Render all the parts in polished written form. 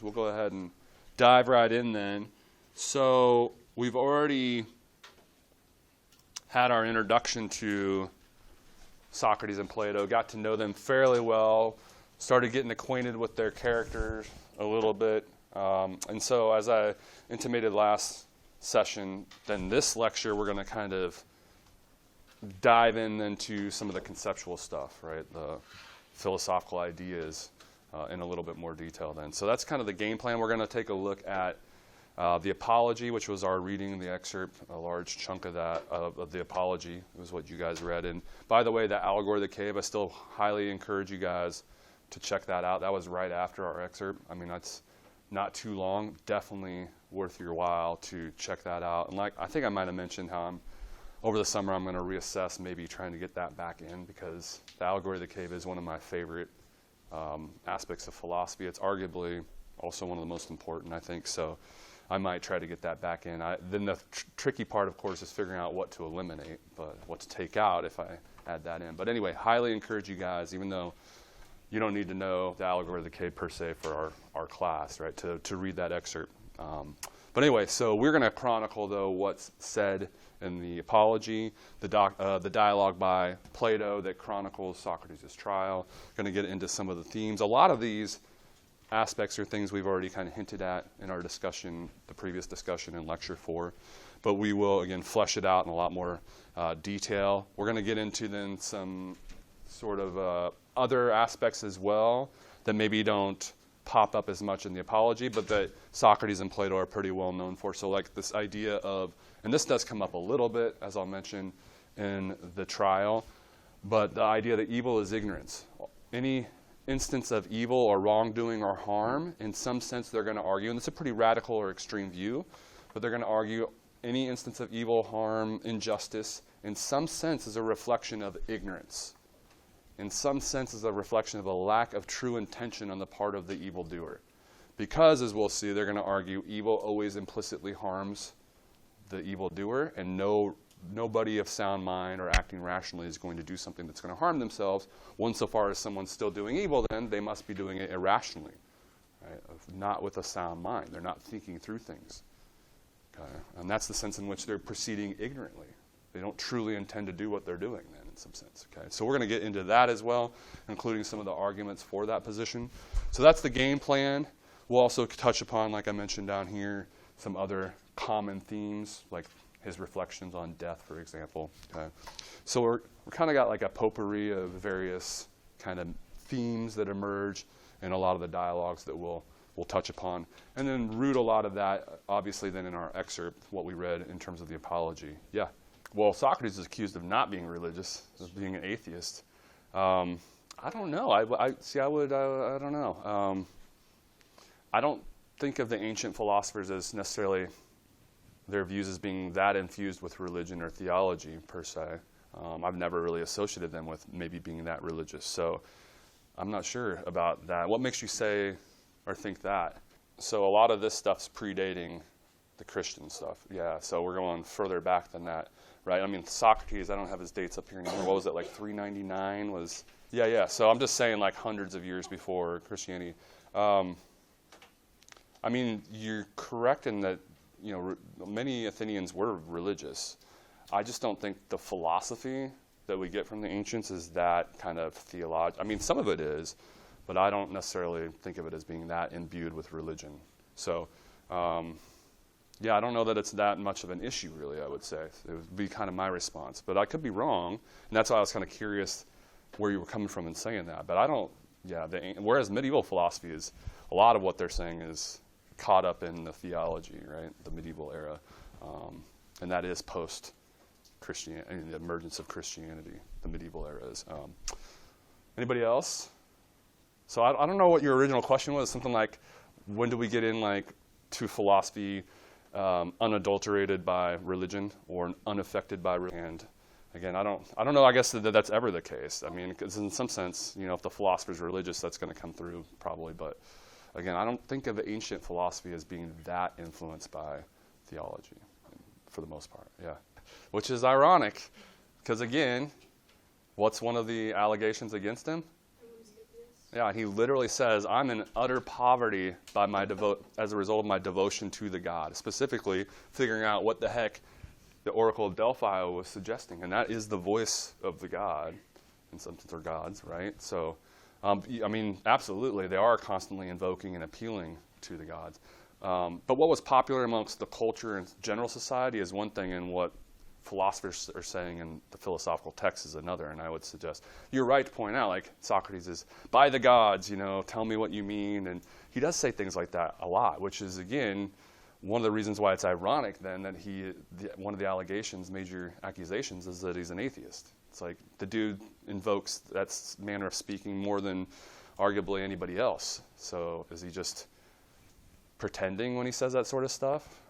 We'll go ahead and dive right in then. So we've already had our introduction to Socrates and Plato, got to know them fairly well, started getting acquainted with their characters a little bit. And so as I intimated last session, then this lecture we're going to kind of dive into some of the conceptual stuff, right? The philosophical ideas in a little bit more detail then. So that's kind of the game plan. We're going to take a look at the Apology, which was our reading, the excerpt, a large chunk of that, of the Apology. It was what you guys read. And by the way, that Allegory of the Cave, I still highly encourage you guys to check that out. That was right after our excerpt. I mean, that's not too long. Definitely worth your while to check that out. And like I think I might have mentioned how over the summer I'm going to reassess maybe trying to get that back in, because the Allegory of the Cave is one of my favorite aspects of philosophy. It's arguably also one of the most important, I think. So I might try to get that back in. Then the tricky part, of course, is figuring out what to eliminate, but what to take out if I add that in. But anyway, highly encourage you guys, even though you don't need to know the Allegory of the Cave per se for our class, right, to read that excerpt. But anyway, so we're going to chronicle, though, what's said in the Apology, the dialogue by Plato that chronicles Socrates' trial. Going to get into some of the themes. A lot of these aspects are things we've already kind of hinted at in our discussion, the previous discussion in Lecture 4. But we will, again, flesh it out in a lot more detail. We're going to get into then some sort of other aspects as well that maybe don't pop up as much in the Apology, but that Socrates and Plato are pretty well known for. So like this idea of, and this does come up a little bit, as I'll mention, in the trial, but the idea that evil is ignorance. Any instance of evil or wrongdoing or harm, in some sense they're going to argue, and it's a pretty radical or extreme view, but they're going to argue any instance of evil, harm, injustice, in some sense is a reflection of ignorance. In some sense is a reflection of a lack of true intention on the part of the evildoer. Because, as we'll see, they're going to argue evil always implicitly harms the evildoer, and nobody of sound mind or acting rationally is going to do something that's going to harm themselves. Insofar as someone's still doing evil, then they must be doing it irrationally, right? Not with a sound mind. They're not thinking through things. Okay? And that's the sense in which they're proceeding ignorantly. They don't truly intend to do what they're doing then, in some sense. Okay? So we're going to get into that as well, including some of the arguments for that position. So that's the game plan. We'll also touch upon, like I mentioned down here, some other common themes, like his reflections on death, for example. Okay? So we're kind of got like a potpourri of various kind of themes that emerge in a lot of the dialogues that we'll touch upon. And then root a lot of that, obviously, then in our excerpt, what we read in terms of the Apology. Yeah. Well, Socrates is accused of not being religious, of being an atheist. I don't know. I don't know. I don't think of the ancient philosophers as necessarily their views as being that infused with religion or theology, per se. I've never really associated them with maybe being that religious. So I'm not sure about that. What makes you say or think that? So a lot of this stuff's predating the Christian stuff. Yeah, so we're going further back than that. Right, I mean, Socrates, I don't have his dates up here anymore. What was it, like 399 was? Yeah. So I'm just saying like hundreds of years before Christianity. I mean, you're correct in that, many Athenians were religious. I just don't think the philosophy that we get from the ancients is that kind of theological. I mean, some of it is, but I don't necessarily think of it as being that imbued with religion. So, yeah, I don't know that it's that much of an issue, really, I would say. It would be kind of my response. But I could be wrong, and that's why I was kind of curious where you were coming from in saying that. But I don't, whereas medieval philosophy is, a lot of what they're saying is caught up in the theology, right, the medieval era. And that is post-Christianity, the emergence of Christianity, the medieval era is. Anybody else? So I don't know what your original question was, something like, when do we get in, to philosophy unadulterated by religion or unaffected by religion? And again, I don't know. I guess that's ever the case. I mean, because in some sense, if the philosopher's religious, that's going to come through probably. But again, I don't think of the ancient philosophy as being that influenced by theology, for the most part. Yeah, which is ironic, because again, what's one of the allegations against him? Yeah, he literally says, I'm in utter poverty by as a result of my devotion to the god, specifically figuring out what the heck the Oracle of Delphi was suggesting. And that is the voice of the god, in some sense, or gods, right? So, I mean, absolutely, they are constantly invoking and appealing to the gods. But what was popular amongst the culture and general society is one thing, and what philosophers are saying in the philosophical text is another. And I would suggest, you're right to point out, like Socrates is, by the gods, tell me what you mean. And he does say things like that a lot, which is, again, one of the reasons why it's ironic then that one of the major accusations, is that he's an atheist. It's like the dude invokes that manner of speaking more than arguably anybody else. So is he just pretending when he says that sort of stuff?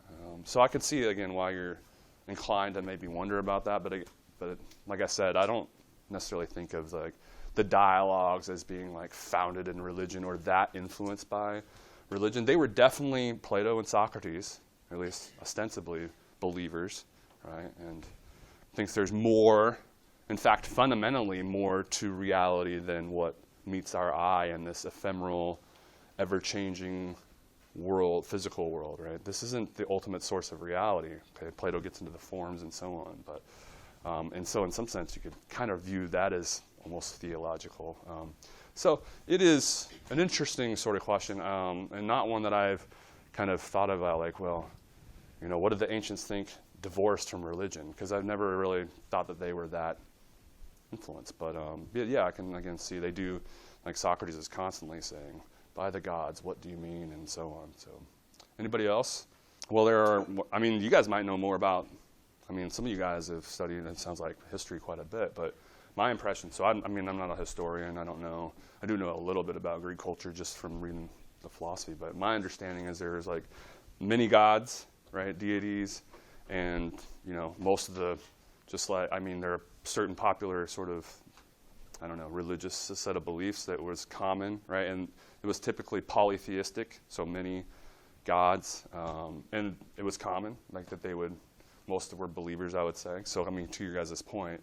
So I could see, again, why you're inclined to maybe wonder about that. But like I said, I don't necessarily think of the dialogues as being like founded in religion or that influenced by religion. They were definitely, Plato and Socrates, at least ostensibly, believers, right? And thinks there's more, in fact, fundamentally more to reality than what meets our eye in this ephemeral, ever-changing world, physical world, right? This isn't the ultimate source of reality. Okay, Plato gets into the forms and so on, but and so in some sense you could kind of view that as almost theological. So it is an interesting sort of question, and not one that I've kind of thought about, like, well, what did the ancients think divorced from religion? Because I've never really thought that they were that influenced. But yeah, I can again see they do, like Socrates is constantly saying, by the gods, what do you mean, and so on. So anybody else? Well, you guys might know more about, some of you guys have studied, it sounds like, history quite a bit, but my impression, so I'm not a historian, I don't know. I do know a little bit about Greek culture just from reading the philosophy, but my understanding is there's like many gods, right, deities, and, most of the, there are certain popular sort of, religious set of beliefs that was common, right, and it was typically polytheistic, so many gods, and it was common, like that most were believers, I would say. So, to your guys' point,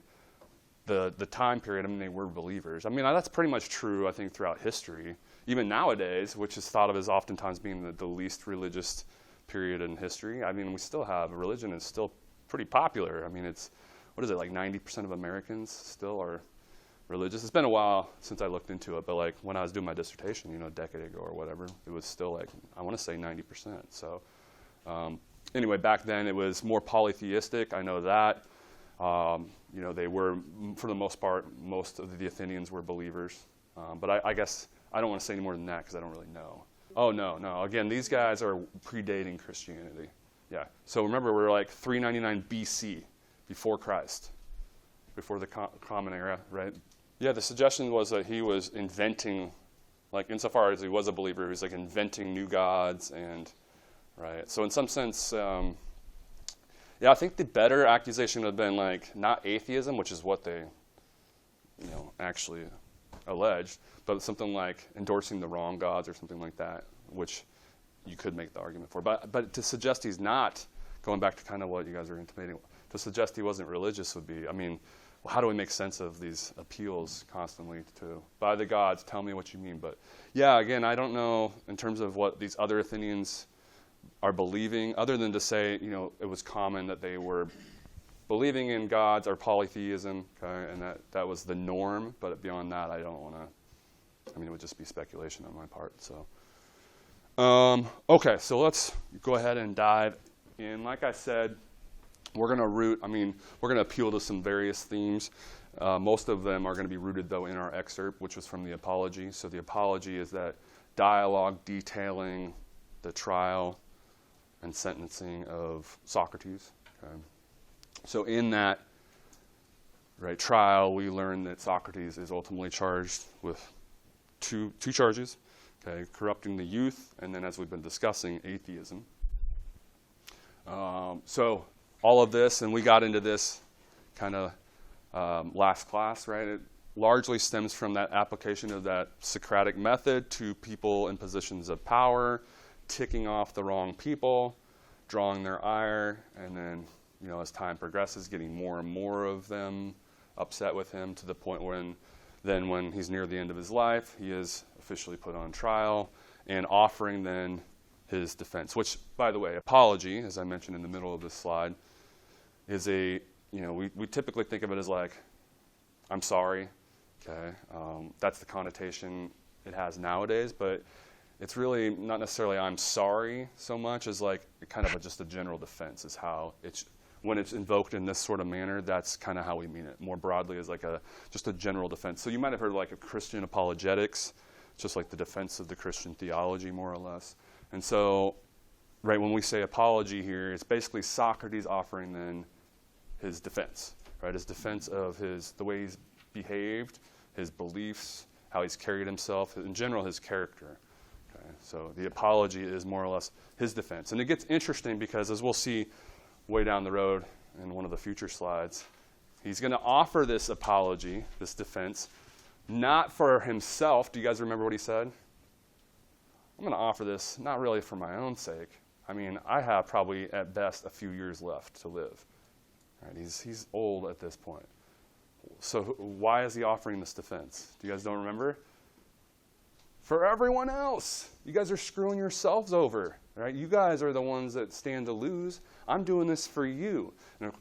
the time period, they were believers. That's pretty much true, I think, throughout history. Even nowadays, which is thought of as oftentimes being the least religious period in history, we still have, religion is still pretty popular. It's, what is it, like 90% of Americans still are religious. It's been a while since I looked into it, but like when I was doing my dissertation, a decade ago or whatever, it was still like, I want to say 90%. So anyway, back then it was more polytheistic. I know that. They were, for the most part, most of the Athenians were believers. But I guess I don't want to say any more than that because I don't really know. Oh, no. Again, these guys are predating Christianity. Yeah. So remember, we're like 399 BC, before Christ, before the Common Era, right? Yeah, the suggestion was that he was inventing, like insofar as he was a believer, he was like inventing new gods and, right? So in some sense, I think the better accusation would have been like not atheism, which is what they, actually alleged, but something like endorsing the wrong gods or something like that, which you could make the argument for. But to suggest he's not, going back to kind of what you guys are intimating, to suggest he wasn't religious would be, how do we make sense of these appeals constantly to, by the gods, tell me what you mean? But yeah, again, I don't know in terms of what these other Athenians are believing, other than to say, it was common that they were believing in gods or polytheism, okay, and that was the norm. But beyond that, I don't want to, it would just be speculation on my part. So, okay, so let's go ahead and dive in. Like I said, we're going to appeal to some various themes. Most of them are going to be rooted, though, in our excerpt, which was from the Apology. So the Apology is that dialogue detailing the trial and sentencing of Socrates. Okay. So in that trial, we learn that Socrates is ultimately charged with two charges, okay, corrupting the youth, and then, as we've been discussing, atheism. So all of this, and we got into this kind of last class, right? It largely stems from that application of that Socratic method to people in positions of power, ticking off the wrong people, drawing their ire, and then, as time progresses, getting more and more of them upset with him to the point when Then when he's near the end of his life, he is officially put on trial and offering then his defense, which, by the way, apology, as I mentioned in the middle of this slide, is we typically think of it as like, I'm sorry, okay? That's the connotation it has nowadays, but it's really not necessarily I'm sorry so much as like kind of just a general defense is how when it's invoked in this sort of manner, that's kind of how we mean it. More broadly as like just a general defense. So you might have heard like of Christian apologetics, just like the defense of the Christian theology, more or less. And so, right, when we say apology here, it's basically Socrates offering then his defense, right? His defense of the way he's behaved, his beliefs, how he's carried himself, in general, his character. Okay? So the apology is more or less his defense. And it gets interesting because, as we'll see way down the road in one of the future slides, he's going to offer this apology, this defense, not for himself. Do you guys remember what he said? I'm going to offer this not really for my own sake. I mean, I have probably at best a few years left to live. Right? He's old at this point. So why is he offering this defense? Do you guys don't remember? For everyone else. You guys are screwing yourselves over. Right? You guys are the ones that stand to lose. I'm doing this for you. And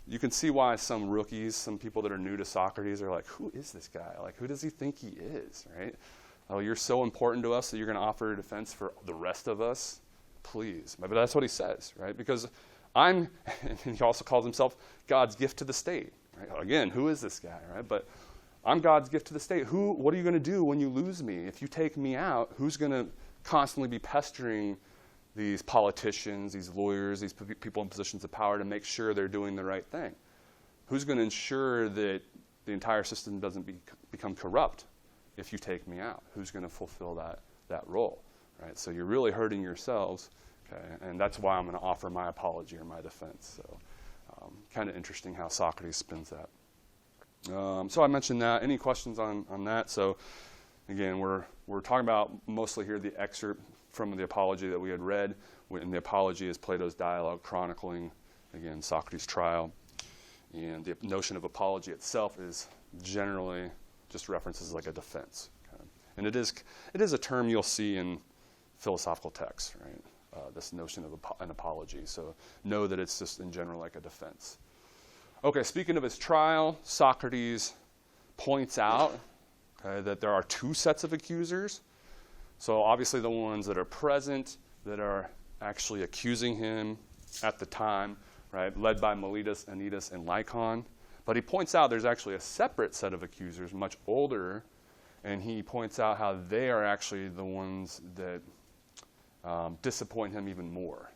you can see why some rookies, some people that are new to Socrates are like, who is this guy? Like, who does he think he is? Right? Oh, you're so important to us that you're going to offer a defense for the rest of us? Please. But that's what he says, right? Because and he also calls himself God's gift to the state. Right? Again, who is this guy, right? But I'm God's gift to the state. What are you going to do when you lose me? If you take me out, who's going to constantly be pestering these politicians, these lawyers, these people in positions of power to make sure they're doing the right thing? Who's going to ensure that the entire system doesn't become corrupt if you take me out? Who's going to fulfill that role? Right? So you're really hurting yourselves, okay? And that's why I'm going to offer my apology or my defense. So kind of interesting how Socrates spins that. So I mentioned that. Any questions on that? So again, we're talking about mostly here the excerpt from the Apology that we had read. And the Apology is Plato's dialogue chronicling, again, Socrates' trial. And the notion of apology itself is generally just references like a defense. Okay? And it is a term you'll see in philosophical texts, right? This notion of an apology. So know that it's just in general like a defense. Okay, speaking of his trial, Socrates points out that there are two sets of accusers. So obviously the ones that are present, that are actually accusing him at the time, right, led by Miletus, Anytus, and Lycon. But he points out there's actually a separate set of accusers, much older, and he points out how they are actually the ones that disappoint him even more.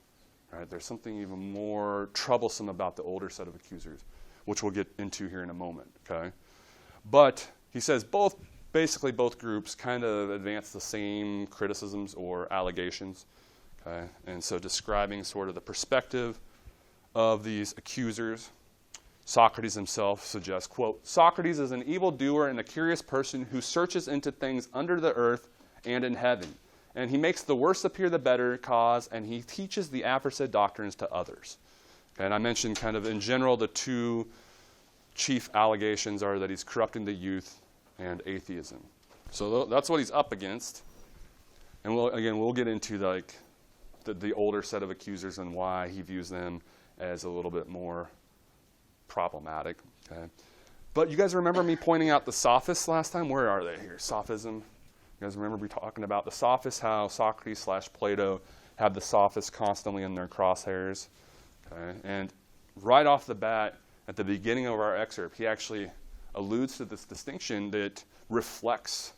Right? There's something even more troublesome about the older set of accusers, which we'll get into here in a moment. Okay, but he says basically both groups kind of advance the same criticisms or allegations. Okay, and so describing sort of the perspective of these accusers, Socrates himself suggests, quote, Socrates is an evildoer and a curious person who searches into things under the earth and in heaven. And he makes the worse appear the better cause, and he teaches the aforesaid doctrines to others. Okay, and I mentioned kind of in general the two chief allegations are that he's corrupting the youth and atheism. So that's what he's up against. And we'll get into like the older set of accusers and why he views them as a little bit more problematic. Okay, but you guys remember me pointing out the Sophists last time? Where are they here? Sophism. You guys remember me talking about the Sophists, how Socrates/Plato had the Sophists constantly in their crosshairs. Okay? And right off the bat, at the beginning of our excerpt, he actually alludes to this distinction that reflects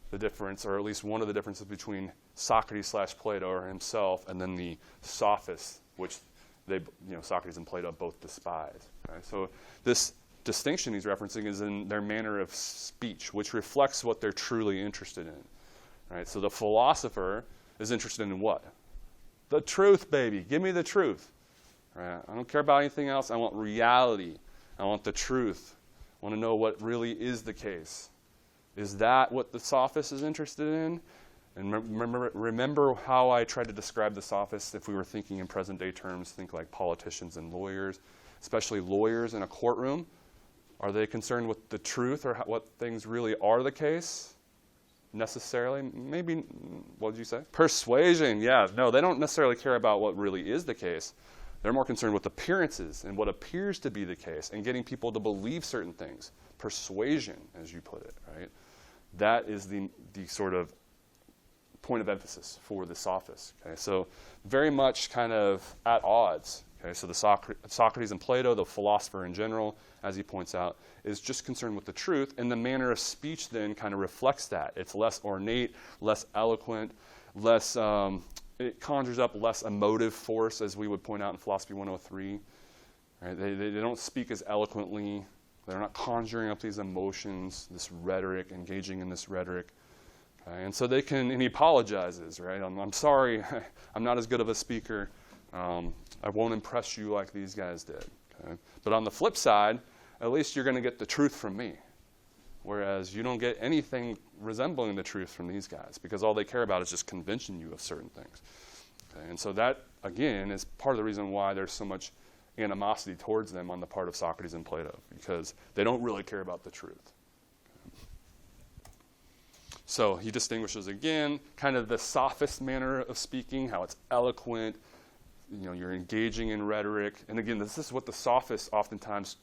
the difference, or at least one of the differences between Socrates/Plato or himself and then the Sophists, which Socrates and Plato both despise. Okay? So this distinction he's referencing is in their manner of speech, which reflects what they're truly interested in. Right? So the philosopher is interested in what? The truth, baby. Give me the truth. Right? I don't care about anything else. I want reality. I want the truth. I want to know what really is the case. Is that what the sophist is interested in? And remember how I tried to describe the sophists if we were thinking in present day terms, think like politicians and lawyers, especially lawyers in a courtroom. Are they concerned with the truth or what things really are the case? Necessarily? Maybe, what did you say? Persuasion, yeah. No, they don't necessarily care about what really is the case. They're more concerned with appearances and what appears to be the case and getting people to believe certain things. Persuasion, as you put it, right? That is the sort of point of emphasis for the Sophists. Okay? So very much kind of at odds. Okay? So the Socrates and Plato, the philosopher in general, as he points out, is just concerned with the truth, and the manner of speech then kind of reflects that. It's less ornate, less eloquent, less, it conjures up less emotive force, as we would point out in Philosophy 103. Right? They don't speak as eloquently. They're not conjuring up these emotions, this rhetoric, engaging in this rhetoric. Okay? And so they can, and he apologizes, right? I'm sorry, I'm not as good of a speaker. I won't impress you like these guys did. Okay? But on the flip side, at least you're going to get the truth from me. Whereas you don't get anything resembling the truth from these guys, because all they care about is just convincing you of certain things. Okay? And so that, again, is part of the reason why there's so much animosity towards them on the part of Socrates and Plato, because they don't really care about the truth. Okay? So he distinguishes, again, kind of the sophist manner of speaking, how it's eloquent, you're engaging in rhetoric. And again, this is what the sophists oftentimes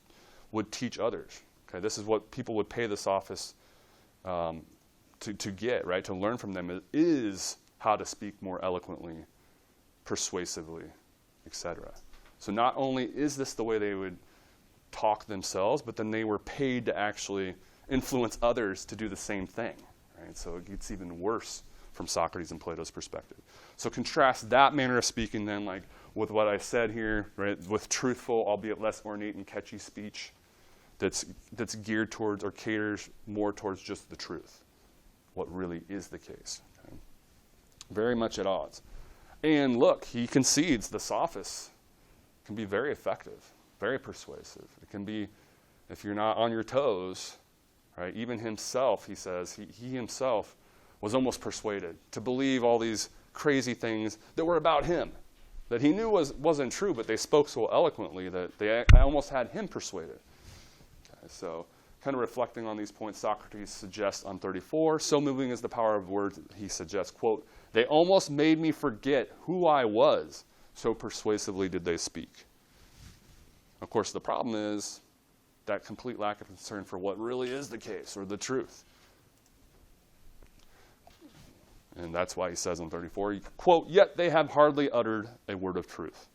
would teach others. Okay, this is what people would pay the sophists to get, right? To learn from them is how to speak more eloquently, persuasively, etc. So not only is this the way they would talk themselves, but then they were paid to actually influence others to do the same thing. Right? So it gets even worse from Socrates and Plato's perspective. So contrast that manner of speaking then, like with what I said here, right? With truthful, albeit less ornate and catchy speech, that's geared towards or caters more towards just the truth, what really is the case. Okay? Very much at odds. And look, he concedes the sophists can be very effective, very persuasive. It can be, if you're not on your toes, right? Even himself, he says, he himself was almost persuaded to believe all these crazy things that were about him, that he knew wasn't true, but they spoke so eloquently that they almost had him persuaded. So kind of reflecting on these points, Socrates suggests on 34, so moving is the power of words, he suggests, quote, they almost made me forget who I was, so persuasively did they speak. Of course, the problem is that complete lack of concern for what really is the case or the truth. And that's why he says in 34, quote, yet they have hardly uttered a word of truth.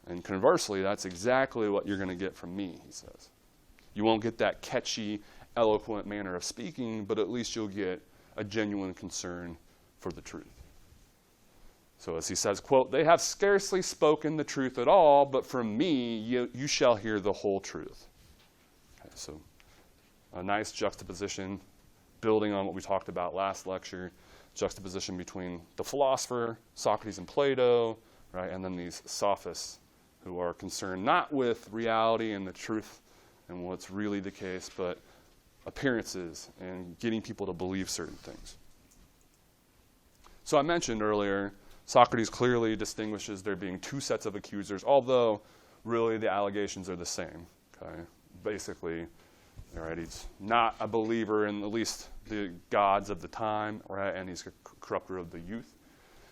And conversely, that's exactly what you're going to get from me, he says. You won't get that catchy, eloquent manner of speaking, but at least you'll get a genuine concern for the truth. So as he says, quote, they have scarcely spoken the truth at all, but from me you shall hear the whole truth. Okay, so a nice juxtaposition, building on what we talked about last lecture, juxtaposition between the philosopher, Socrates and Plato, right, and then these sophists who are concerned not with reality and the truth and what's really the case, but appearances and getting people to believe certain things. So I mentioned earlier, Socrates clearly distinguishes there being two sets of accusers, although really the allegations are the same. Okay? Basically, right, he's not a believer in at least the gods of the time, right, and he's a corrupter of the youth.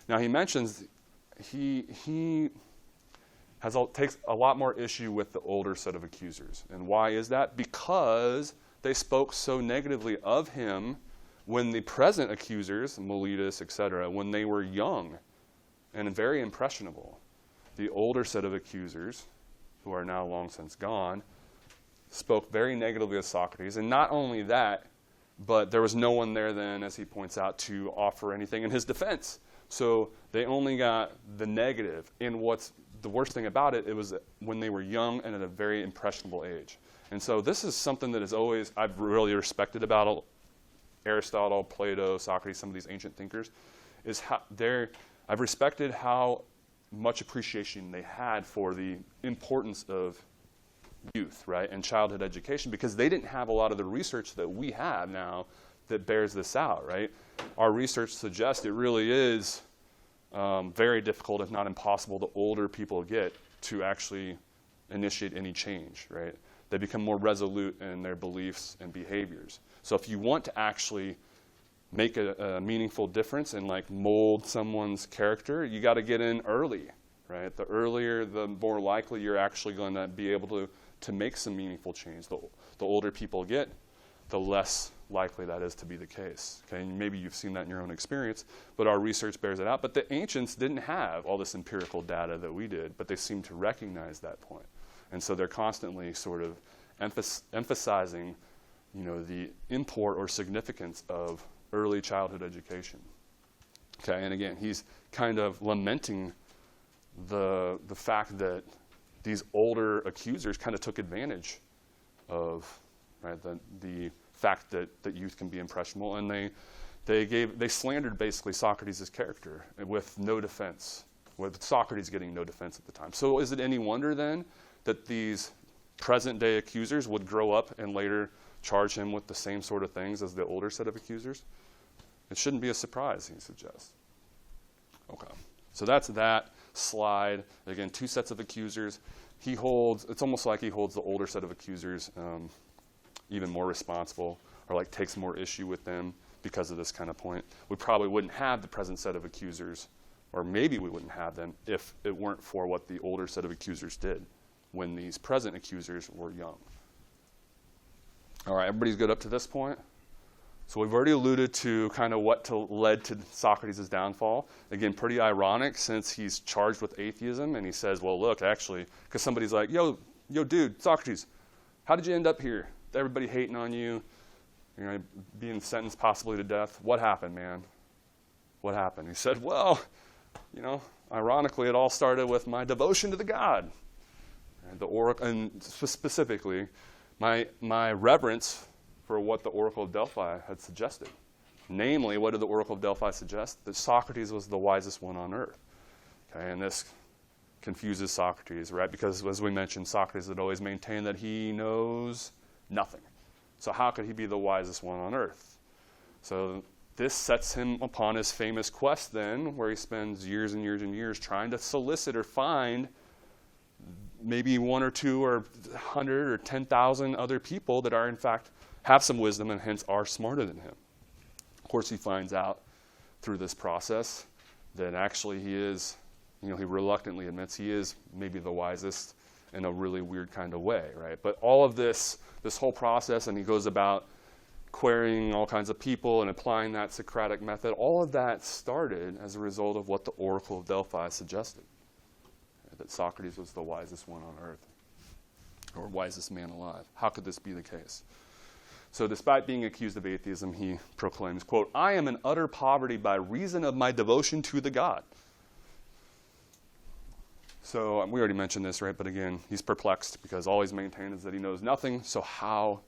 Now he mentions he takes a lot more issue with the older set of accusers. And why is that? Because they spoke so negatively of him when the present accusers, Miletus, etc., when they were young and very impressionable. The older set of accusers, who are now long since gone, spoke very negatively of Socrates. And not only that, but there was no one there then, as he points out, to offer anything in his defense. So they only got the negative. And what's the worst thing about it, it was when they were young and at a very impressionable age. And so this is something that is always, I've really respected about Aristotle, Plato, Socrates, some of these ancient thinkers, is how I've respected how much appreciation they had for the importance of youth, right, and childhood education, because they didn't have a lot of the research that we have now that bears this out, right? Our research suggests it really is very difficult, if not impossible, the older people get to actually initiate any change, right? They become more resolute in their beliefs and behaviors. So if you want to actually make a meaningful difference and like mold someone's character, you got to get in early, right? The earlier, the more likely you're actually going to be able to make some meaningful change. The older people get, the less likely that is to be the case. Okay, and maybe you've seen that in your own experience, but our research bears it out. But the ancients didn't have all this empirical data that we did, but they seem to recognize that point. And so they're constantly sort of emphasizing, the import or significance of early childhood education. Okay, and again, he's kind of lamenting the fact that these older accusers kind of took advantage of, right, the fact that youth can be impressionable, and they slandered basically Socrates' character with no defense, with Socrates getting no defense at the time. So is it any wonder then that these present-day accusers would grow up and later charge him with the same sort of things as the older set of accusers? It shouldn't be a surprise, he suggests. Okay, so that's that slide. Again, two sets of accusers. It's almost like he holds the older set of accusers even more responsible, or like takes more issue with them because of this kind of point. We probably wouldn't have the present set of accusers, or maybe we wouldn't have them if it weren't for what the older set of accusers did when these present accusers were young. All right, everybody's good up to this point? So we've already alluded to kind of what led to Socrates' downfall. Again, pretty ironic since he's charged with atheism and he says, well, look, actually, because somebody's like, yo, dude, Socrates, how did you end up here? Everybody hating on you, being sentenced possibly to death. What happened, man? What happened? He said, well, ironically, it all started with my devotion to the God. And the oracle, and specifically, my reverence for what the Oracle of Delphi had suggested. Namely, what did the Oracle of Delphi suggest? That Socrates was the wisest one on earth. Okay, and this confuses Socrates, right? Because as we mentioned, Socrates had always maintained that he knows nothing. So how could he be the wisest one on earth? So this sets him upon his famous quest then, where he spends years and years and years trying to solicit or find maybe one or two or 100 or 10,000 other people that are in fact have some wisdom and hence are smarter than him. Of course, he finds out through this process that actually he is, he reluctantly admits he is maybe the wisest in a really weird kind of way, right? But all of this whole process, and he goes about querying all kinds of people and applying that Socratic method, all of that started as a result of what the Oracle of Delphi suggested, that Socrates was the wisest one on earth, or wisest man alive. How could this be the case? So despite being accused of atheism, he proclaims, quote, I am in utter poverty by reason of my devotion to the God. So we already mentioned this, right? But again, he's perplexed because all he's maintained is that he knows nothing. So how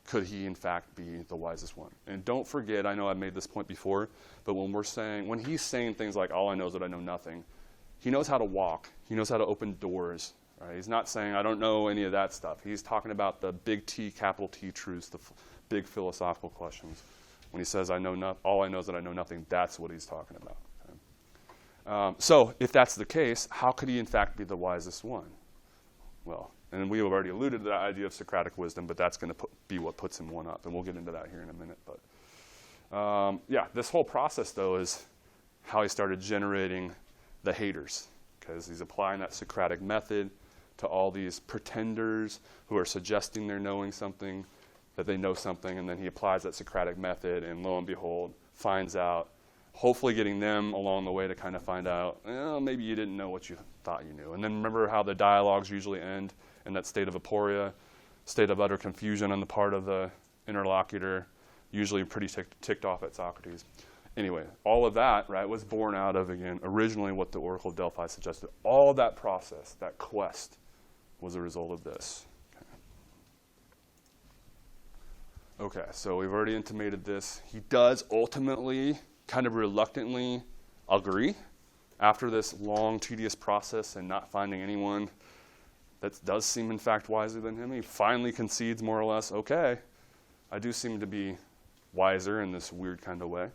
could he, in fact, be the wisest one? And don't forget, I know I've made this point before, but when he's saying things like, all I know is that I know nothing, he knows how to walk. He knows how to open doors. Right? He's not saying, I don't know any of that stuff. He's talking about the big T, capital T truths, the big philosophical questions. When he says, all I know is that I know nothing, that's what he's talking about. Okay? So if that's the case, how could he in fact be the wisest one? Well, and we have already alluded to the idea of Socratic wisdom, but that's going to be what puts him one up, and we'll get into that here in a minute. But this whole process, though, is how he started generating the haters, because he's applying that Socratic method to all these pretenders who are suggesting they're knowing something, that they know something, and then he applies that Socratic method, and lo and behold, finds out, hopefully getting them along the way to kind of find out, maybe you didn't know what you thought you knew. And then remember how the dialogues usually end in that state of aporia, state of utter confusion on the part of the interlocutor, usually pretty ticked off at Socrates. Anyway, all of that, right, was born out of, again, originally what the Oracle of Delphi suggested. All that process, that quest, was a result of this. Okay, so we've already intimated this. He does ultimately, kind of reluctantly, agree after this long, tedious process and not finding anyone that does seem, in fact, wiser than him. He finally concedes, more or less, okay, I do seem to be wiser in this weird kind of way.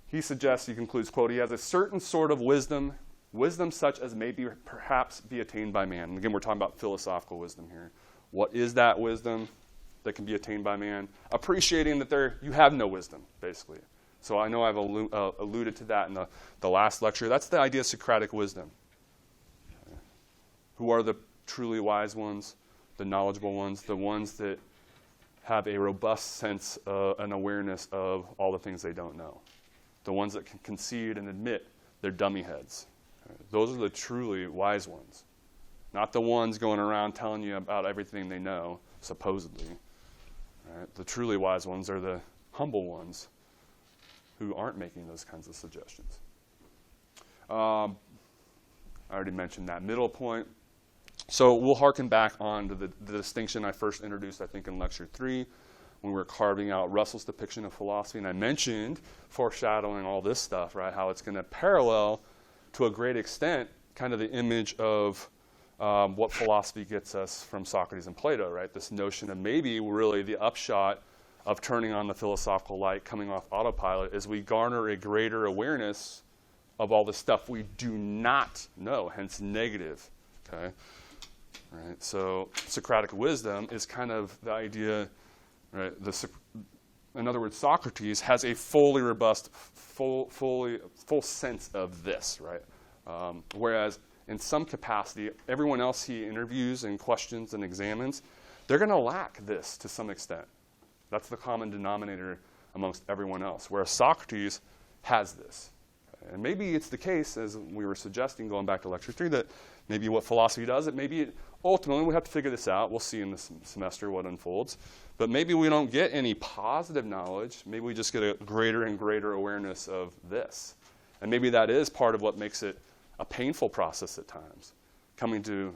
He suggests, he concludes, quote, he has a certain sort of wisdom wisdom such as may be perhaps be attained by man. And again, we're talking about philosophical wisdom here. What is that wisdom that can be attained by man? Appreciating that you have no wisdom, basically. So I know I've alluded to that in the last lecture. That's the idea of Socratic wisdom. Okay. Who are the truly wise ones, the knowledgeable ones, the ones that have a robust sense and awareness of all the things they don't know. The ones that can concede and admit they're dummy heads. Okay. Those are the truly wise ones. Not the ones going around telling you about everything they know, supposedly. Right? The truly wise ones are the humble ones who aren't making those kinds of suggestions. I already mentioned that middle point. So we'll harken back on to the distinction I first introduced, I think, in Lecture 3, when we were carving out Russell's depiction of philosophy. And I mentioned, foreshadowing all this stuff, right, how it's going to parallel, to a great extent, kind of the image of what philosophy gets us from Socrates and Plato, right? This notion of maybe really the upshot of turning on the philosophical light, coming off autopilot, is we garner a greater awareness of all the stuff we do not know, hence negative, okay? Right, so Socratic wisdom is kind of the idea, right? In other words, Socrates has a fully robust, full sense of this, right? Whereas in some capacity, everyone else he interviews and questions and examines, they're going to lack this to some extent. That's the common denominator amongst everyone else, whereas Socrates has this. And maybe it's the case, as we were suggesting going back to Lecture 3, that maybe what philosophy does, ultimately we have to figure this out. We'll see in this semester what unfolds. But maybe we don't get any positive knowledge. Maybe we just get a greater and greater awareness of this. And maybe that is part of what makes it a painful process at times, coming to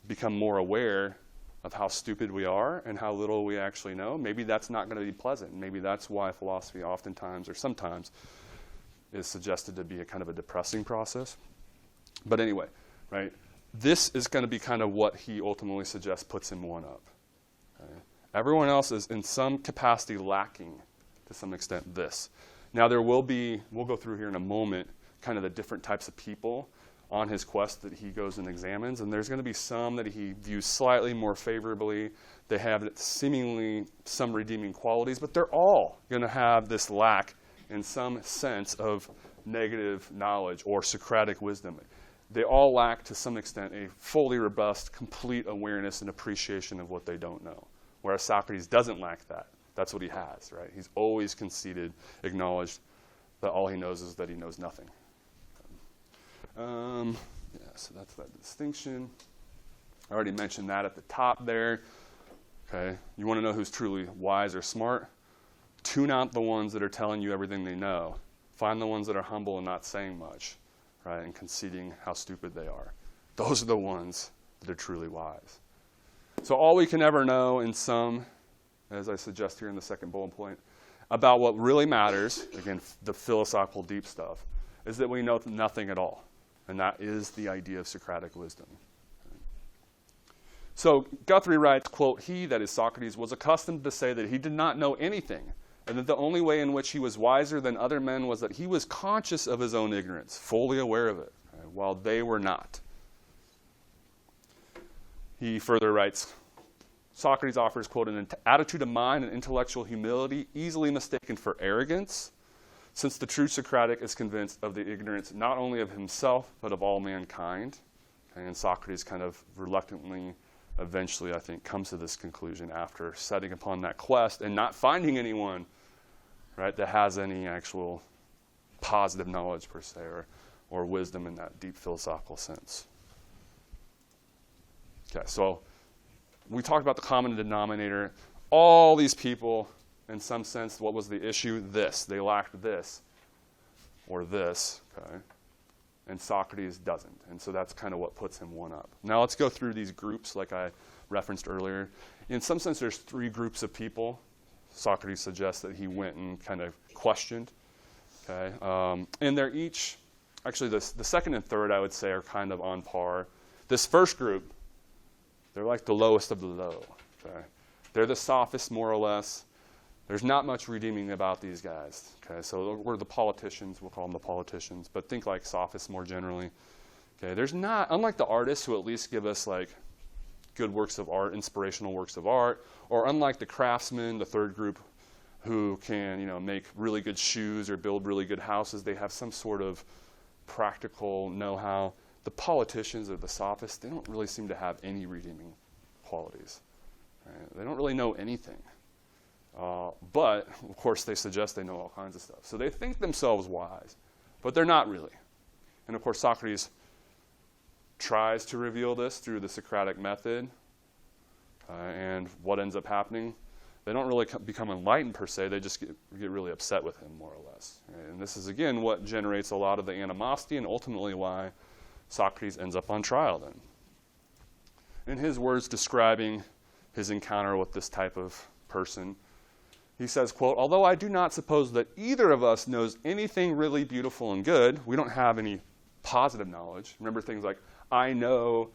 become more aware of how stupid we are and how little we actually know. Maybe that's not going to be pleasant. Maybe that's why philosophy oftentimes or sometimes is suggested to be a kind of a depressing process. But anyway, right, this is going to be kind of what he ultimately suggests puts him one up. Okay? Everyone else is in some capacity lacking to some extent this. Now we'll go through here in a moment, kind of the different types of people on his quest that he goes and examines, and there's going to be some that he views slightly more favorably. They have seemingly some redeeming qualities, but they're all going to have this lack in some sense of negative knowledge or Socratic wisdom. They all lack, to some extent, a fully robust, complete awareness and appreciation of what they don't know, whereas Socrates doesn't lack that. That's what he has, right? He's always conceded, acknowledged that all he knows is that he knows nothing. So that's that distinction. I already mentioned that at the top there. Okay, you want to know who's truly wise or smart? Tune out the ones that are telling you everything they know. Find the ones that are humble and not saying much, right, and conceding how stupid they are. Those are the ones that are truly wise. So all we can ever know in some, as I suggest here in the second bullet point, about what really matters, again, the philosophical deep stuff, is that we know nothing at all. And that is the idea of Socratic wisdom. So Guthrie writes, quote, "He," that is Socrates, "was accustomed to say that he did not know anything, and that the only way in which he was wiser than other men was that he was conscious of his own ignorance, fully aware of it, right, while they were not." He further writes, Socrates offers, quote, "an attitude of mind and intellectual humility easily mistaken for arrogance, since the true Socratic is convinced of the ignorance not only of himself, but of all mankind." Okay, and Socrates kind of reluctantly, eventually, I think, comes to this conclusion after setting upon that quest and not finding anyone, right, that has any actual positive knowledge, per se, or wisdom in that deep philosophical sense. Okay, so we talked about the common denominator. All these people, in some sense, what was the issue? This. They lacked this or this, okay? And Socrates doesn't. And so that's kind of what puts him one up. Now let's go through these groups like I referenced earlier. In some sense, there's three groups of people Socrates suggests that he went and kind of questioned, okay? And they're each, actually the second and third, I would say, are kind of on par. This first group, they're like the lowest of the low, okay? They're the Sophists, more or less. There's not much redeeming about these guys. Okay, so we're the politicians. We'll call them the politicians. But think like Sophists more generally. Okay, there's not, unlike the artists who at least give us like good works of art, inspirational works of art, or unlike the craftsmen, the third group, who can, make really good shoes or build really good houses. They have some sort of practical know-how. The politicians or the sophists, they don't really seem to have any redeeming qualities. Right? They don't really know anything. But, of course, they suggest they know all kinds of stuff. So they think themselves wise, but they're not really. And, of course, Socrates tries to reveal this through the Socratic method. And what ends up happening? They don't really become enlightened per se. They just get really upset with him, more or less. Right? And this is, again, what generates a lot of the animosity and ultimately why Socrates ends up on trial then. In his words describing his encounter with this type of person, he says, quote, "Although I do not suppose that either of us knows anything really beautiful and good," we don't have any positive knowledge. Remember things like, I know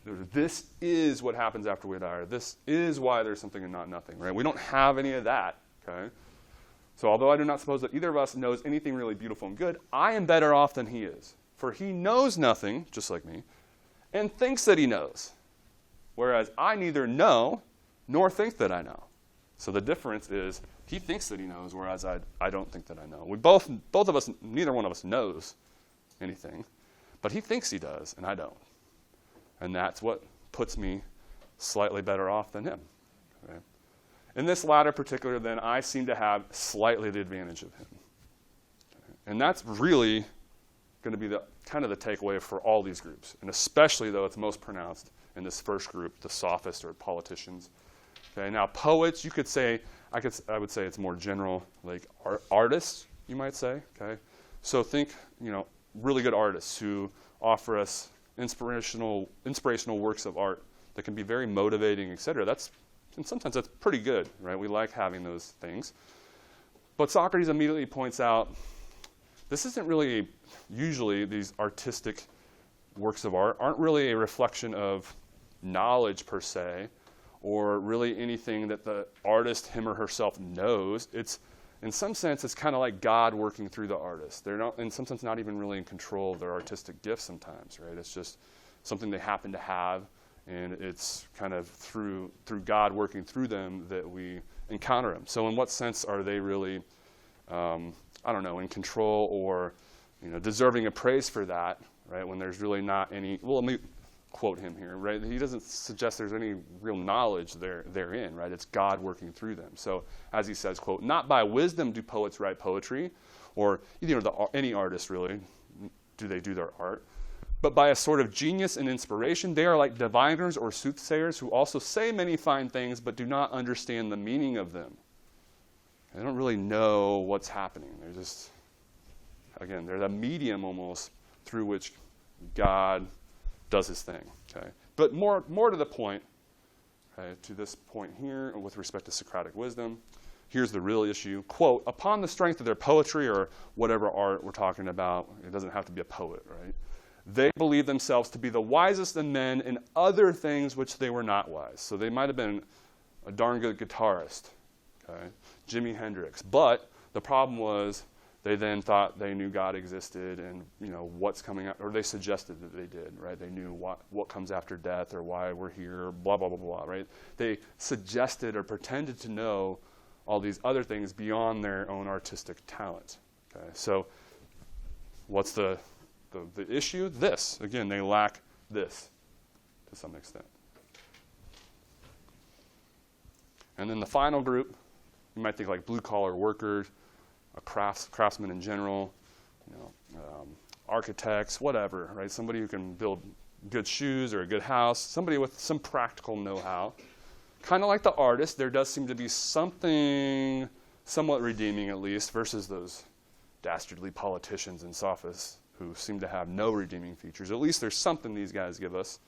this is what happens after we die, or this is why there's something and not nothing, right? We don't have any of that, okay? So although I do not suppose that either of us knows anything really beautiful and good, I am better off than he is. For he knows nothing, just like me, and thinks that he knows, whereas I neither know nor think that I know. So the difference is he thinks that he knows, whereas I don't think that I know. We both of us, neither one of us knows anything, but he thinks he does, and I don't. And that's what puts me slightly better off than him. Okay? In this latter particular, then, I seem to have slightly the advantage of him. Okay? And that's really going to be the kind of the takeaway for all these groups, and especially, though, it's most pronounced in this first group, the sophists or politicians. Okay? Now, poets, you could say, I would say it's more general, like artists, you might say. Okay? So think, really good artists who offer us inspirational works of art that can be very motivating, etc. And sometimes that's pretty good, right? We like having those things. But Socrates immediately points out, this isn't really, usually these artistic works of art aren't really a reflection of knowledge per se, or really anything that the artist, him or herself, knows. It's, in some sense, it's kind of like God working through the artist. They're not, in some sense, not even really in control of their artistic gifts sometimes, right? It's just something they happen to have, and it's kind of through God working through them that we encounter him. So in what sense are they really, in control or, deserving of praise for that, right? When there's really not any, well, let me quote him here, right? He doesn't suggest there's any real knowledge therein, right? It's God working through them. So as he says, quote, "Not by wisdom do poets write poetry," or any artist really, do they do their art, "but by a sort of genius and inspiration. They are like diviners or soothsayers who also say many fine things but do not understand the meaning of them." They don't really know what's happening. They're just, again, they're the medium almost through which God does his thing. Okay? But more to the point, okay, to this point here with respect to Socratic wisdom, here's the real issue. Quote, "Upon the strength of their poetry," or whatever art we're talking about, it doesn't have to be a poet, right? "They believe themselves to be the wisest of men in other things which they were not wise." So they might have been a darn good guitarist, okay? Jimi Hendrix. But the problem was they then thought they knew God existed and, what's coming out, or they suggested that they did, right? They knew what comes after death or why we're here, blah, blah, blah, blah, right? They suggested or pretended to know all these other things beyond their own artistic talent, okay? So what's the issue? This. Again, they lack this to some extent. And then the final group, you might think like blue-collar workers, craftsmen in general, architects, whatever, right? Somebody who can build good shoes or a good house, somebody with some practical know-how. Kind of like the artist, there does seem to be something somewhat redeeming, at least, versus those dastardly politicians and sophists who seem to have no redeeming features. At least there's something these guys give us.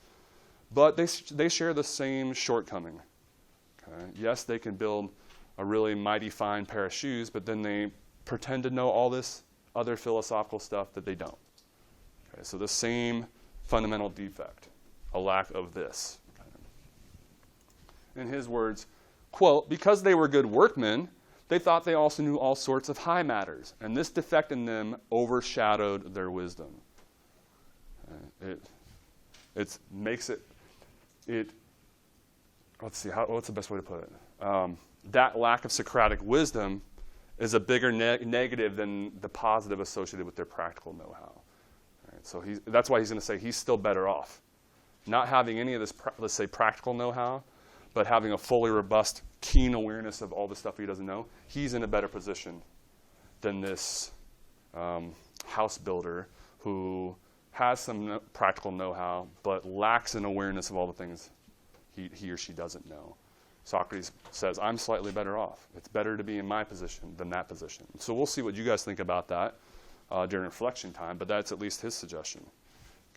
But they share the same shortcoming. Okay? Yes, they can build a really mighty fine pair of shoes, but then they pretend to know all this other philosophical stuff that they don't. Okay, so the same fundamental defect, a lack of this. Okay. In his words, quote, "Because they were good workmen, they thought they also knew all sorts of high matters, and this defect in them overshadowed their wisdom." It makes it. Let's see. What's the best way to put it? That lack of Socratic wisdom is a bigger negative than the positive associated with their practical know-how. Right? So that's why he's going to say he's still better off. Not having any of this, let's say, practical know-how, but having a fully robust, keen awareness of all the stuff he doesn't know, he's in a better position than this house builder who has some practical know-how, but lacks an awareness of all the things he or she doesn't know. Socrates says, I'm slightly better off. It's better to be in my position than that position. So we'll see what you guys think about that during reflection time, but that's at least his suggestion.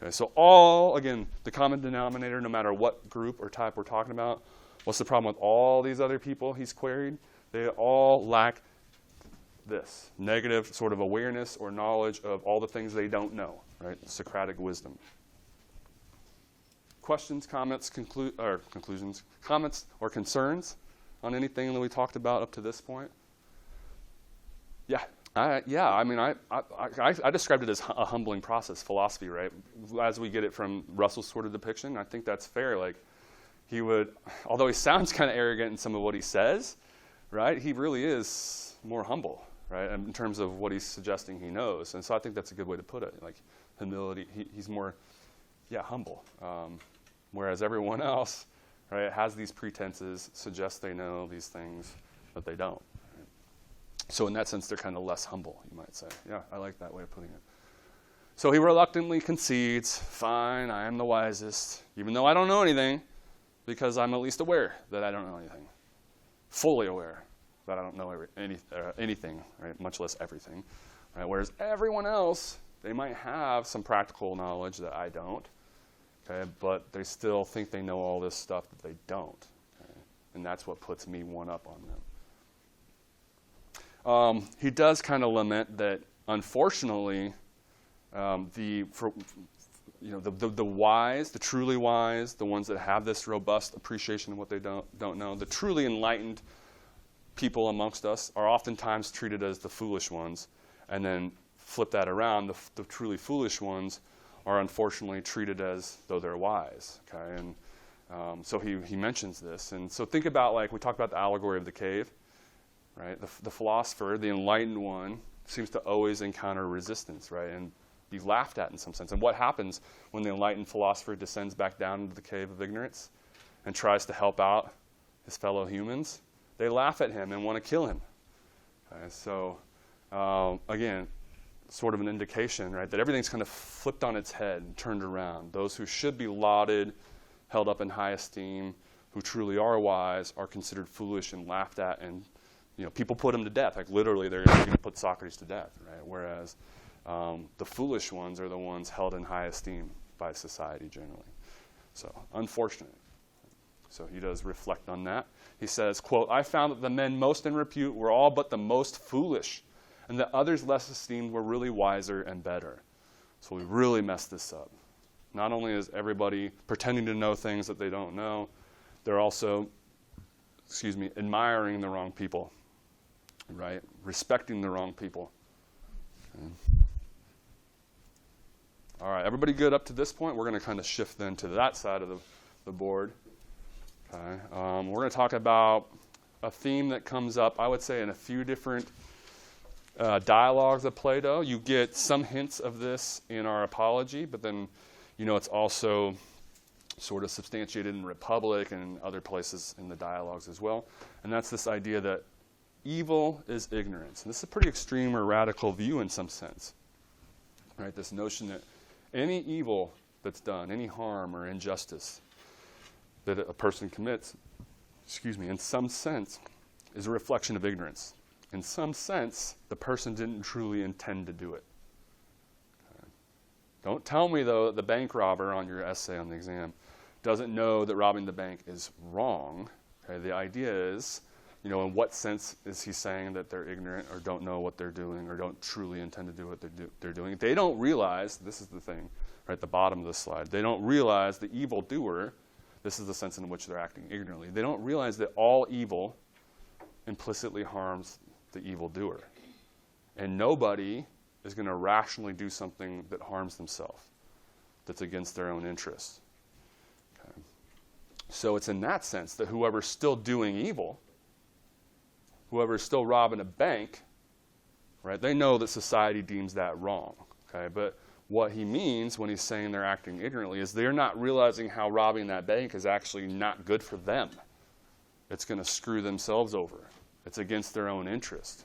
Okay, so again, the common denominator, no matter what group or type we're talking about, what's the problem with all these other people he's queried? They all lack this negative sort of awareness or knowledge of all the things they don't know, right? Socratic wisdom. Questions, comments, conclusions, comments or concerns on anything that we talked about up to this point? Yeah. I mean, I described it as a humbling process, philosophy, right? As we get it from Russell's sort of depiction, I think that's fair. Like, he would, although he sounds kind of arrogant in some of what he says, right? He really is more humble, right? In terms of what he's suggesting he knows. And so I think that's a good way to put it. Like, humility, he's more, humble. Whereas everyone else, right, has these pretenses, suggests they know these things, but they don't. Right? So in that sense, they're kind of less humble, you might say. Yeah, I like that way of putting it. So he reluctantly concedes, fine, I am the wisest, even though I don't know anything, because I'm at least aware that I don't know anything. Fully aware that I don't know anything, right, much less everything. Right? Whereas everyone else, they might have some practical knowledge that I don't. Okay, but they still think they know all this stuff that they don't. Okay? And that's what puts me one up on them. He does kind of lament that, unfortunately, the wise, the truly wise, the ones that have this robust appreciation of what they don't know, the truly enlightened people amongst us are oftentimes treated as the foolish ones. And then flip that around, the truly foolish ones are unfortunately treated as though they're wise, okay? And so he mentions this. And so think about, like, we talked about the allegory of the cave, right? The philosopher, the enlightened one, seems to always encounter resistance, right? And be laughed at in some sense. And what happens when the enlightened philosopher descends back down into the cave of ignorance and tries to help out his fellow humans? They laugh at him and want to kill him. Okay? So, again, sort of an indication, right, that everything's kind of flipped on its head and turned around. Those who should be lauded, held up in high esteem, who truly are wise, are considered foolish and laughed at, and people put them to death. Like, literally, they're going to put Socrates to death, right? Whereas the foolish ones are the ones held in high esteem by society generally. So, unfortunate. So he does reflect on that. He says, quote, I found that the men most in repute were all but the most foolish, and the others less esteemed were really wiser and better. So we really messed this up. Not only is everybody pretending to know things that they don't know, they're also, admiring the wrong people, right? Respecting the wrong people. Okay. All right, everybody good up to this point? We're going to kind of shift then to that side of the board. Okay. We're going to talk about a theme that comes up, I would say, in a few different dialogues of Plato. You get some hints of this in our Apology, but then, it's also sort of substantiated in Republic and other places in the dialogues as well. And that's this idea that evil is ignorance. And this is a pretty extreme or radical view in some sense, right? This notion that any evil that's done, any harm or injustice that a person commits, in some sense, is a reflection of ignorance. In some sense, the person didn't truly intend to do it. Okay. Don't tell me, though, that the bank robber on your essay on the exam doesn't know that robbing the bank is wrong. Okay. The idea is, in what sense is he saying that they're ignorant or don't know what they're doing or don't truly intend to do what they're doing? They don't realize, this is the thing, right at the bottom of this slide, they don't realize the evildoer, this is the sense in which they're acting ignorantly, they don't realize that all evil implicitly harms the evildoer. And nobody is going to rationally do something that harms themselves. that's against their own interests. Okay. So it's in that sense that whoever's still doing evil, whoever's still robbing a bank, right, they know that society deems that wrong. Okay, but what he means when he's saying they're acting ignorantly is they're not realizing how robbing that bank is actually not good for them. It's going to screw themselves over. It's against their own interest.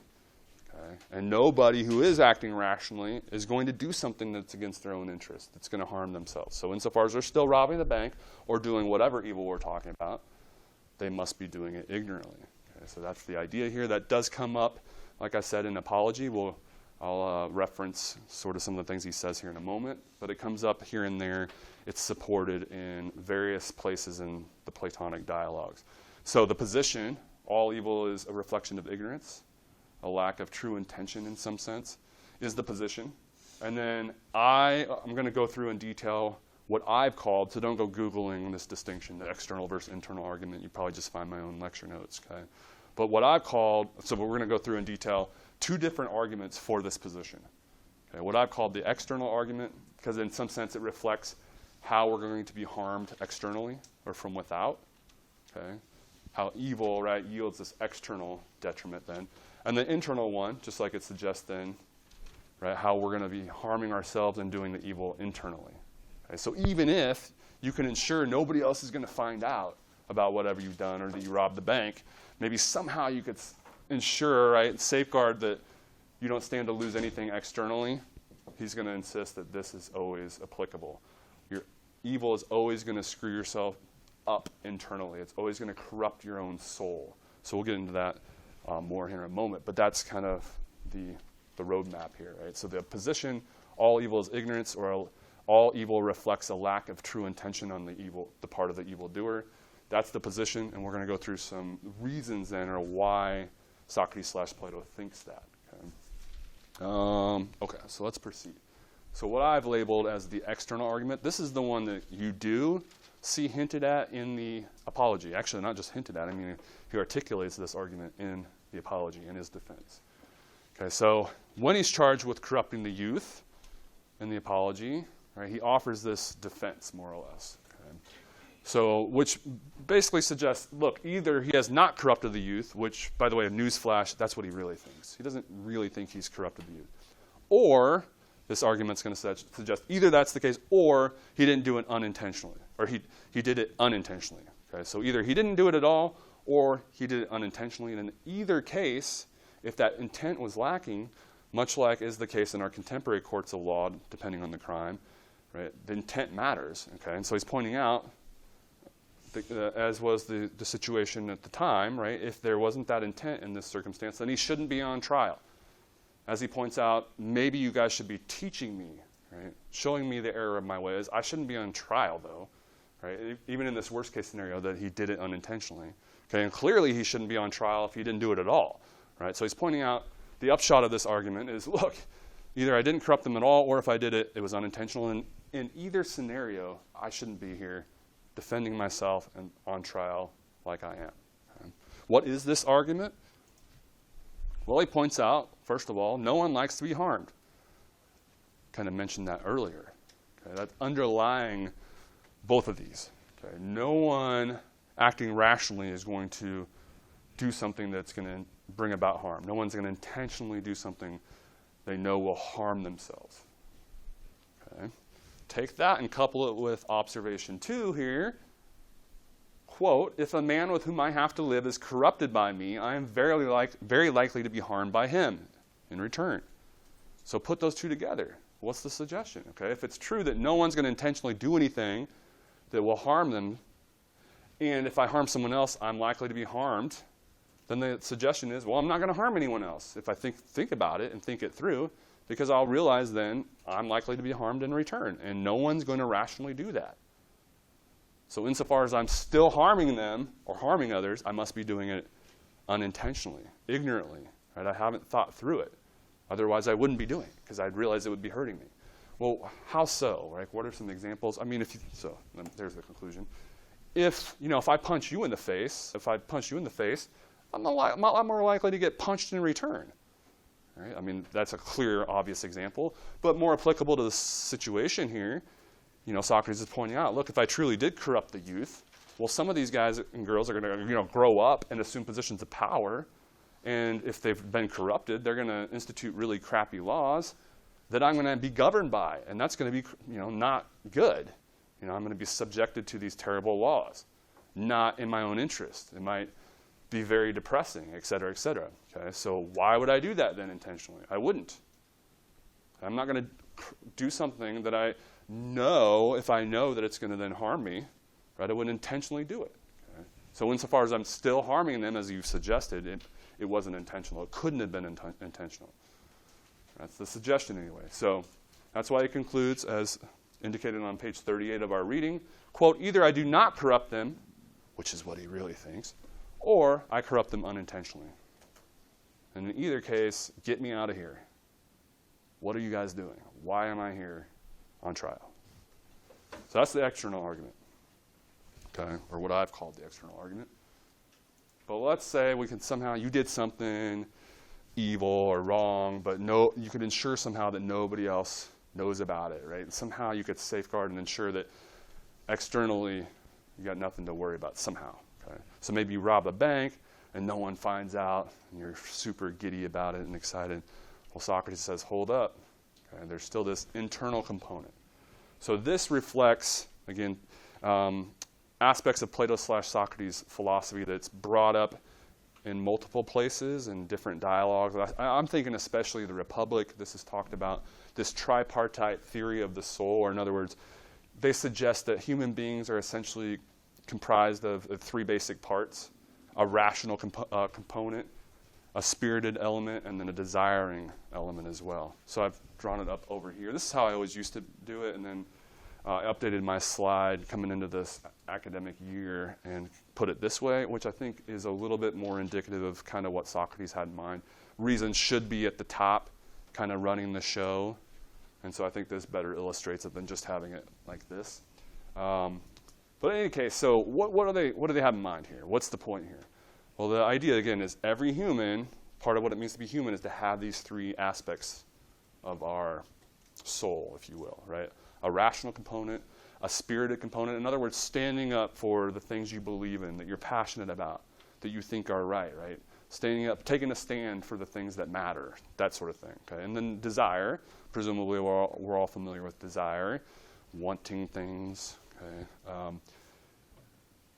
Okay? And nobody who is acting rationally is going to do something that's against their own interest, that's going to harm themselves. So insofar as they're still robbing the bank or doing whatever evil we're talking about, they must be doing it ignorantly. Okay? So that's the idea here. That does come up, like I said, in Apology. I'll reference sort of some of the things he says here in a moment, but it comes up here and there. It's supported in various places in the Platonic dialogues. So the position, all evil is a reflection of ignorance, a lack of true intention in some sense, is the position. And then I'm going to go through in detail what I've called, so don't go Googling this distinction, the external versus internal argument. You probably just find my own lecture notes. Okay? But what I've called, so we're going to go through in detail, two different arguments for this position. Okay, what I've called the external argument, because in some sense it reflects how we're going to be harmed externally or from without. Okay, how evil, right, yields this external detriment then. And the internal one, just like it suggests then, right, how we're going to be harming ourselves and doing the evil internally. Okay, so even if you can ensure nobody else is going to find out about whatever you've done or that you robbed the bank, maybe somehow you could ensure, right, safeguard that you don't stand to lose anything externally. He's going to insist that this is always applicable. Your evil is always going to screw yourself up internally. It's always going to corrupt your own soul. So we'll get into that more here in a moment. But that's kind of the roadmap here, right? So the position, all evil is ignorance, or all evil reflects a lack of true intention on the part of the evildoer. That's the position, and we're going to go through some reasons then, or why Socrates/Plato thinks that. Okay, so let's proceed. So what I've labeled as the external argument, this is the one that you do see hinted at in the Apology. Actually, not just hinted at. I mean, he articulates this argument in the Apology, in his defense. Okay, so when he's charged with corrupting the youth in the Apology, right, he offers this defense, more or less. Okay? So, which basically suggests, look, either he has not corrupted the youth, which, by the way, a newsflash, that's what he really thinks. He doesn't really think he's corrupted the youth. Or, this argument's going to suggest either that's the case, or he didn't do it unintentionally, or he did it unintentionally. Okay? So either he didn't do it at all, or he did it unintentionally. And in either case, if that intent was lacking, much like is the case in our contemporary courts of law, depending on the crime, right, the intent matters. Okay? And so he's pointing out, as was the situation at the time, right? If there wasn't that intent in this circumstance, then he shouldn't be on trial. As he points out, maybe you guys should be teaching me, right? Showing me the error of my ways. I shouldn't be on trial, though, right? Even in this worst case scenario that he did it unintentionally. Okay, and clearly he shouldn't be on trial if he didn't do it at all, right? So he's pointing out the upshot of this argument is, look, either I didn't corrupt them at all, or if I did it, it was unintentional. And in either scenario, I shouldn't be here defending myself and on trial like I am. Okay. What is this argument? Well, he points out, first of all, no one likes to be harmed. Kind of mentioned that earlier. Okay. That's underlying both of these. Okay. No one acting rationally is going to do something that's going to bring about harm. No one's going to intentionally do something they know will harm themselves. Okay. Take that and couple it with observation 2 here. Quote, if a man with whom I have to live is corrupted by me, I am very likely to be harmed by him in return. So put those two together. What's the suggestion? Okay, if it's true that no one's going to intentionally do anything that will harm them, and if I harm someone else, I'm likely to be harmed, then the suggestion is, well, I'm not going to harm anyone else if I think about it and think it through, because I'll realize then I'm likely to be harmed in return, and no one's going to rationally do that. So insofar as I'm still harming them or harming others, I must be doing it unintentionally, ignorantly. Right? I haven't thought through it. Otherwise, I wouldn't be doing it because I'd realize it would be hurting me. Well, how so? Right? What are some examples? I mean, there's the conclusion. If I punch you in the face, I'm a lot more likely to get punched in return. Right? I mean, that's a clear, obvious example, but more applicable to the situation here. Socrates is pointing out, look, if I truly did corrupt the youth, well, some of these guys and girls are going to grow up and assume positions of power. And if they've been corrupted, they're going to institute really crappy laws that I'm going to be governed by. And that's going to be not good. I'm going to be subjected to these terrible laws, not in my own interest. It might be very depressing, et cetera, et cetera. Okay? So why would I do that then intentionally? I wouldn't. I'm not going to do something that I know, if I know that it's going to then harm me, right? I wouldn't intentionally do it. Okay? So insofar as I'm still harming them, as you've suggested, it wasn't intentional. It couldn't have been intentional. That's the suggestion anyway. So that's why it concludes, as indicated on page 38 of our reading, quote, either I do not corrupt them, which is what he really thinks, or I corrupt them unintentionally. And in either case, get me out of here. What are you guys doing? Why am I here on trial? So that's the external argument, okay, or what I've called the external argument. But let's say you did something evil or wrong, but you could ensure somehow that nobody else knows about it, right? And somehow you could safeguard and ensure that externally you got nothing to worry about somehow. Okay? So maybe you rob a bank and no one finds out and you're super giddy about it and excited. Well, Socrates says, hold up. Okay? There's still this internal component. So this reflects, again, aspects of Plato/Socrates philosophy that's brought up in multiple places in different dialogues. I'm thinking especially the Republic. This is talked about, this tripartite theory of the soul, or in other words, they suggest that human beings are essentially comprised of three basic parts: a rational component, a spirited element, and then a desiring element as well. So I've drawn it up over here. This is how I always used to do it, and then I updated my slide coming into this academic year and put it this way, which I think is a little bit more indicative of kind of what Socrates had in mind. Reason should be at the top, kind of running the show. And so I think this better illustrates it than just having it like this. But in any case, so what do they have in mind here? What's the point here? Well, the idea, again, is every human, part of what it means to be human is to have these three aspects of our soul, if you will, right? A rational component, a spirited component. In other words, standing up for the things you believe in, that you're passionate about, that you think are right? Standing up, taking a stand for the things that matter, that sort of thing. Okay? And then desire, presumably we're all familiar with desire, wanting things. Okay?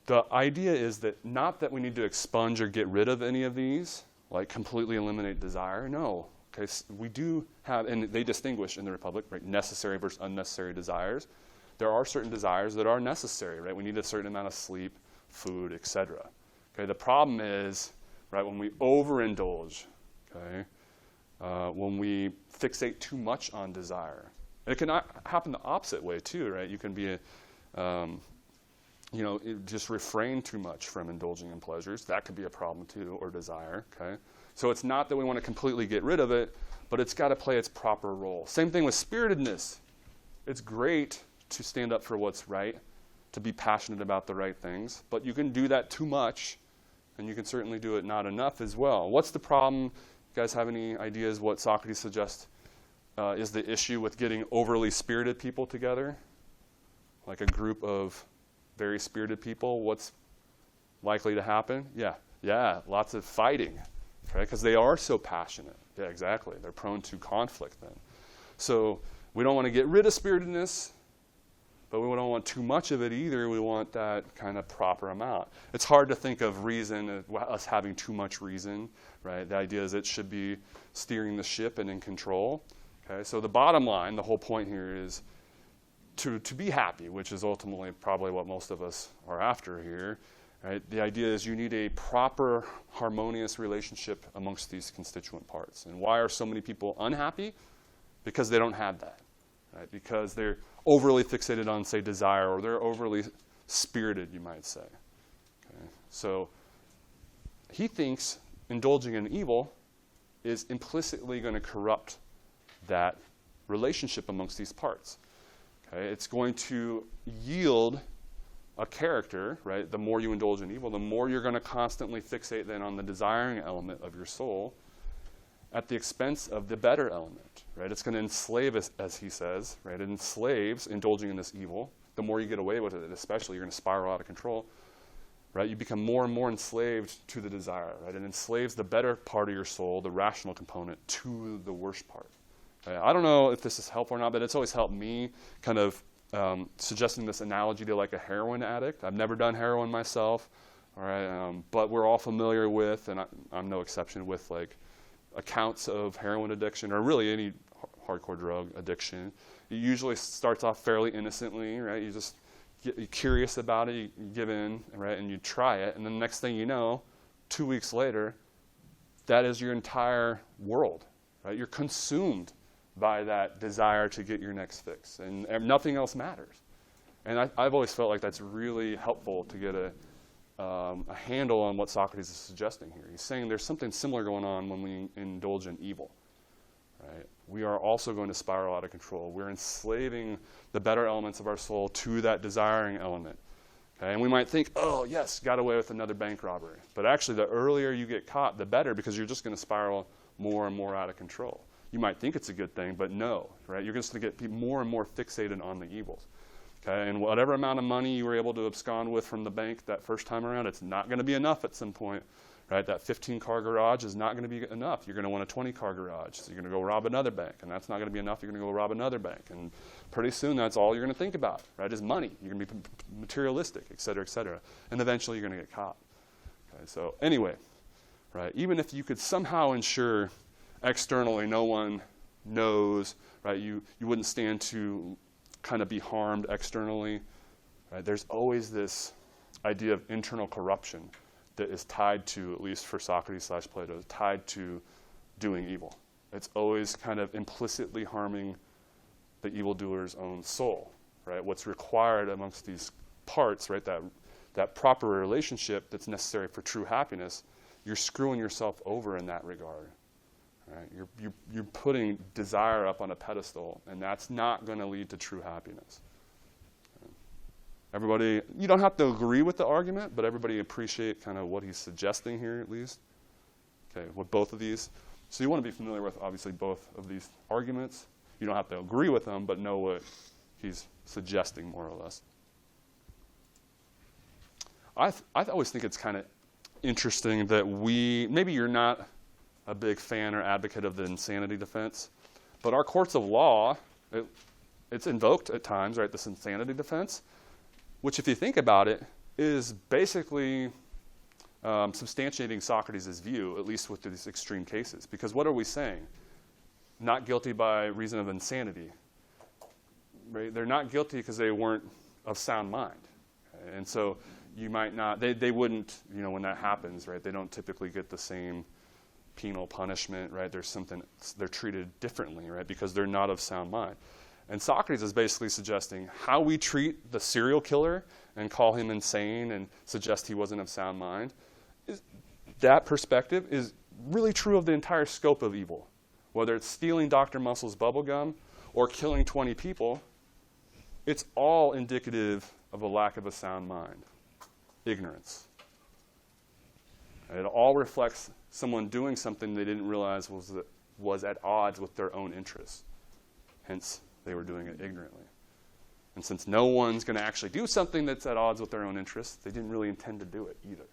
The idea is that not that we need to expunge or get rid of any of these, like completely eliminate desire. No. Okay, so we do have, and they distinguish in the Republic, right, necessary versus unnecessary desires. There are certain desires that are necessary, right? We need a certain amount of sleep, food, etc. Okay, the problem is, right, when we overindulge, okay, when we fixate too much on desire. And it can happen the opposite way too, right? You can be just refrain too much from indulging in pleasures. That could be a problem too, or desire, okay? So it's not that we want to completely get rid of it, but it's got to play its proper role. Same thing with spiritedness. It's great to stand up for what's right, to be passionate about the right things, but you can do that too much, and you can certainly do it not enough as well. What's the problem? You guys have any ideas what Socrates suggests is the issue with getting overly spirited people together? Like a group of very spirited people, what's likely to happen? Yeah, lots of fighting. Okay, because they are so passionate. Yeah, exactly. They're prone to conflict then. So we don't want to get rid of spiritedness, but we don't want too much of it either. We want that kind of proper amount. It's hard to think of reason, us having too much reason, right? The idea is it should be steering the ship and in control. Okay, so the bottom line, the whole point here is to be happy, which is ultimately probably what most of us are after here. Right? The idea is you need a proper, harmonious relationship amongst these constituent parts. And why are so many people unhappy? Because they don't have that. Right? Because they're overly fixated on, say, desire, or they're overly spirited, you might say. Okay? So he thinks indulging in evil is implicitly going to corrupt that relationship amongst these parts. Okay? It's going to yield a character, right? The more you indulge in evil, the more you're going to constantly fixate then on the desiring element of your soul. at the expense of the better element, right? It's going to enslave, as he says, right? It enslaves indulging in this evil. The more you get away with it, especially, you're going to spiral out of control, right? You become more and more enslaved to the desire, right? It enslaves the better part of your soul, the rational component, to the worst part. Right? I don't know if this is helpful or not, but it's always helped me kind of suggesting this analogy to like a heroin addict. I've never done heroin myself, all right? But we're all familiar with, and I'm no exception, with like accounts of heroin addiction or really any hardcore drug addiction. It usually starts off fairly innocently, right? You just you're curious about it, you give in, right, and you try it, and then the next thing you know, 2 weeks later, that is your entire world, right? You're consumed by that desire to get your next fix, and nothing else matters. And I've always felt like that's really helpful to get a handle on what Socrates is suggesting here. He's saying there's something similar going on when we indulge in evil. Right? We are also going to spiral out of control. We're enslaving the better elements of our soul to that desiring element. Okay? And we might think, oh, yes, got away with another bank robbery. But actually, the earlier you get caught, the better, because you're just going to spiral more and more out of control. You might think it's a good thing, but no. Right? You're just going to get more and more fixated on the evils. Okay? And whatever amount of money you were able to abscond with from the bank that first time around, it's not going to be enough at some point. Right? That 15-car garage is not going to be enough. You're going to want a 20-car garage. So you're going to go rob another bank, and that's not going to be enough. You're going to go rob another bank. And pretty soon, that's all you're going to think about, right, is money. You're going to be materialistic, et cetera, et cetera. And eventually, you're going to get caught. Okay? So anyway, right, even if you could somehow ensure externally no one knows, right, you wouldn't stand to kind of be harmed externally, right, there's always this idea of internal corruption that is tied to, at least for Socrates/Plato, is tied to doing evil. It's always kind of implicitly harming the evildoer's own soul, right? What's required amongst these parts, right, that proper relationship that's necessary for true happiness, you're screwing yourself over in that regard, right? You're putting desire up on a pedestal, and that's not going to lead to true happiness. Everybody, you don't have to agree with the argument, but everybody appreciate kind of what he's suggesting here, at least. Okay, with both of these. So you want to be familiar with, obviously, both of these arguments. You don't have to agree with them, but know what he's suggesting, more or less. I always think it's kind of interesting that maybe you're not a big fan or advocate of the insanity defense, but our courts of law, it's invoked at times, right, this insanity defense, which, if you think about it, is basically substantiating Socrates' view, at least with these extreme cases. Because what are we saying? Not guilty by reason of insanity. Right? They're not guilty because they weren't of sound mind. Okay? And so you might not, they wouldn't, when that happens, right, they don't typically get the same penal punishment, right? They're treated differently, right, because they're not of sound mind. And Socrates is basically suggesting how we treat the serial killer and call him insane and suggest he wasn't of sound mind. That perspective is really true of the entire scope of evil. Whether it's stealing Dr. Musil's bubblegum or killing 20 people, it's all indicative of a lack of a sound mind, ignorance. And it all reflects someone doing something they didn't realize was at odds with their own interests. Hence, they were doing it ignorantly. And since no one's going to actually do something that's at odds with their own interests, they didn't really intend to do it either.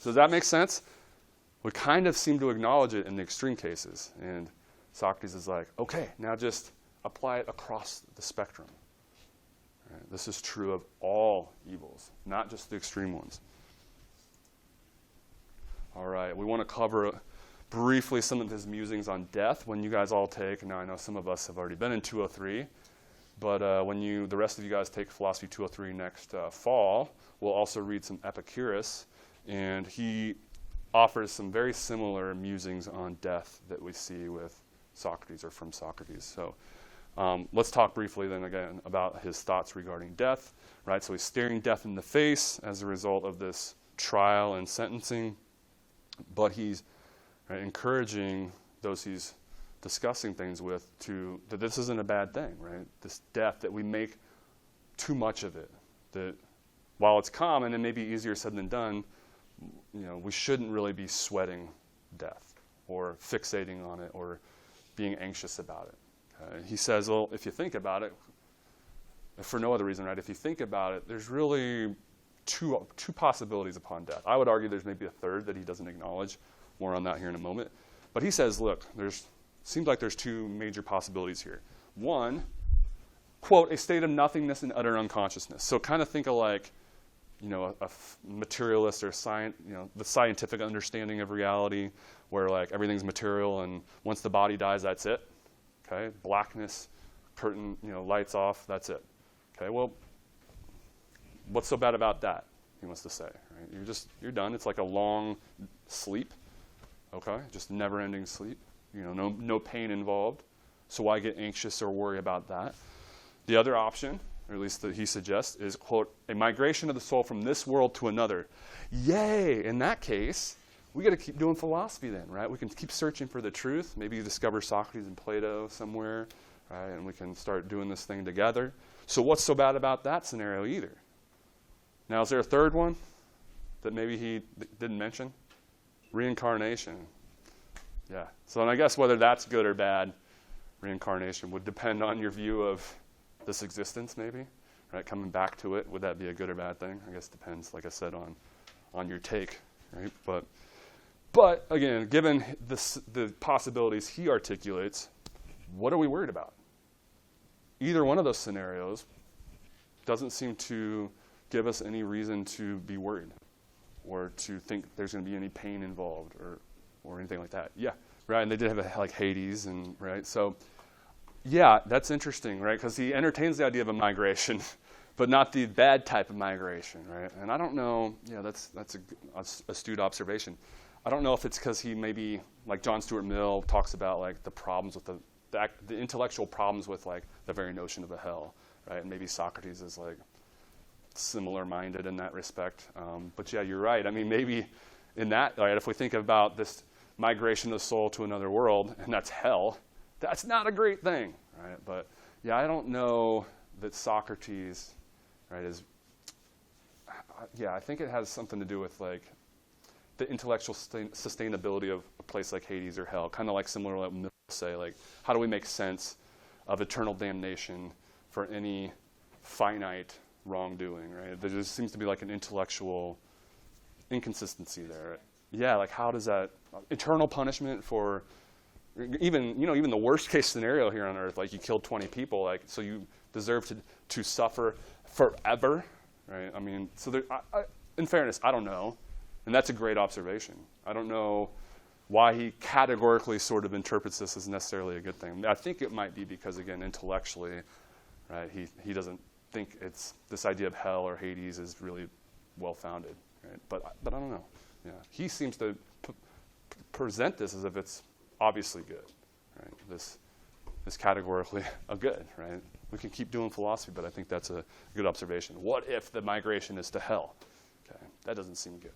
Does that make sense? We kind of seem to acknowledge it in the extreme cases. And Socrates is like, okay, now just apply it across the spectrum. Right? This is true of all evils, not just the extreme ones. All right, we want to cover briefly some of his musings on death when you guys all take, now I know some of us have already been in 203, but when the rest of you guys take Philosophy 203 next fall, we'll also read some Epicurus, and he offers some very similar musings on death that we see with Socrates or from Socrates. So let's talk briefly then again about his thoughts regarding death, right? So he's staring death in the face as a result of this trial and sentencing, but he's encouraging those he's discussing things with that this isn't a bad thing, right? This death, that we make too much of it. That while it's common and maybe easier said than done, we shouldn't really be sweating death or fixating on it or being anxious about it. He says, well, if you think about it, if for no other reason, right? If you think about it, there's really two possibilities upon death. I would argue there's maybe a third that he doesn't acknowledge. More on that here in a moment. But he says, look, seems like there's two major possibilities here. One, quote, a state of nothingness and utter unconsciousness. So kind of think of like, a materialist or the scientific understanding of reality, where like everything's material and once the body dies, that's it. Okay, blackness, curtain, lights off, that's it. Okay, well, what's so bad about that? He wants to say, right? You're done. It's like a long sleep. Okay, just never-ending sleep. No pain involved. So why get anxious or worry about that? The other option, or at least that he suggests, is, quote, a migration of the soul from this world to another. Yay! In that case, we got to keep doing philosophy then, right? We can keep searching for the truth. Maybe you discover Socrates and Plato somewhere, right? And we can start doing this thing together. So what's so bad about that scenario either? Now, is there a third one that maybe he didn't mention? Reincarnation. Yeah. So, and I guess whether that's good or bad, reincarnation would depend on your view of this existence, maybe, right? Coming back to it, would that be a good or bad thing? I guess it depends, like I said, on your take, right? But again, given the possibilities he articulates, what are we worried about? Either one of those scenarios doesn't seem to give us any reason to be worried or to think there's going to be any pain involved or anything like that. Yeah, right. And they did have like Hades, and right. So, yeah, that's interesting, right? Because he entertains the idea of a migration, but not the bad type of migration, right? And I don't know. Yeah, that's a astute observation. I don't know if it's because he maybe, like John Stuart Mill talks about, like the problems with the intellectual problems with like the very notion of a hell, right? And maybe Socrates is like similar-minded in that respect. But yeah, you're right. I mean, maybe in that, right, if we think about this migration of the soul to another world, and that's hell, that's not a great thing, right? But yeah, I don't know that Socrates, right, I think it has something to do with like the intellectual sustainability of a place like Hades or hell, kind of like similar to what Musil say, like how do we make sense of eternal damnation for any finite wrongdoing, right? There just seems to be like an intellectual inconsistency there. Yeah, like how does that eternal punishment for even the worst case scenario here on earth, like you killed 20 people, like so you deserve to suffer forever, right? I mean, so there, in fairness, I don't know, and that's a great observation. I don't know why he categorically sort of interprets this as necessarily a good thing. I think it might be because, again, intellectually, right, he doesn't think it's this idea of hell or Hades is really well-founded, right? But I don't know. Yeah, he seems to present this as if it's obviously good, right? This is categorically a good, right? We can keep doing philosophy, but I think that's a good observation. What if the migration is to hell? Okay, that doesn't seem good.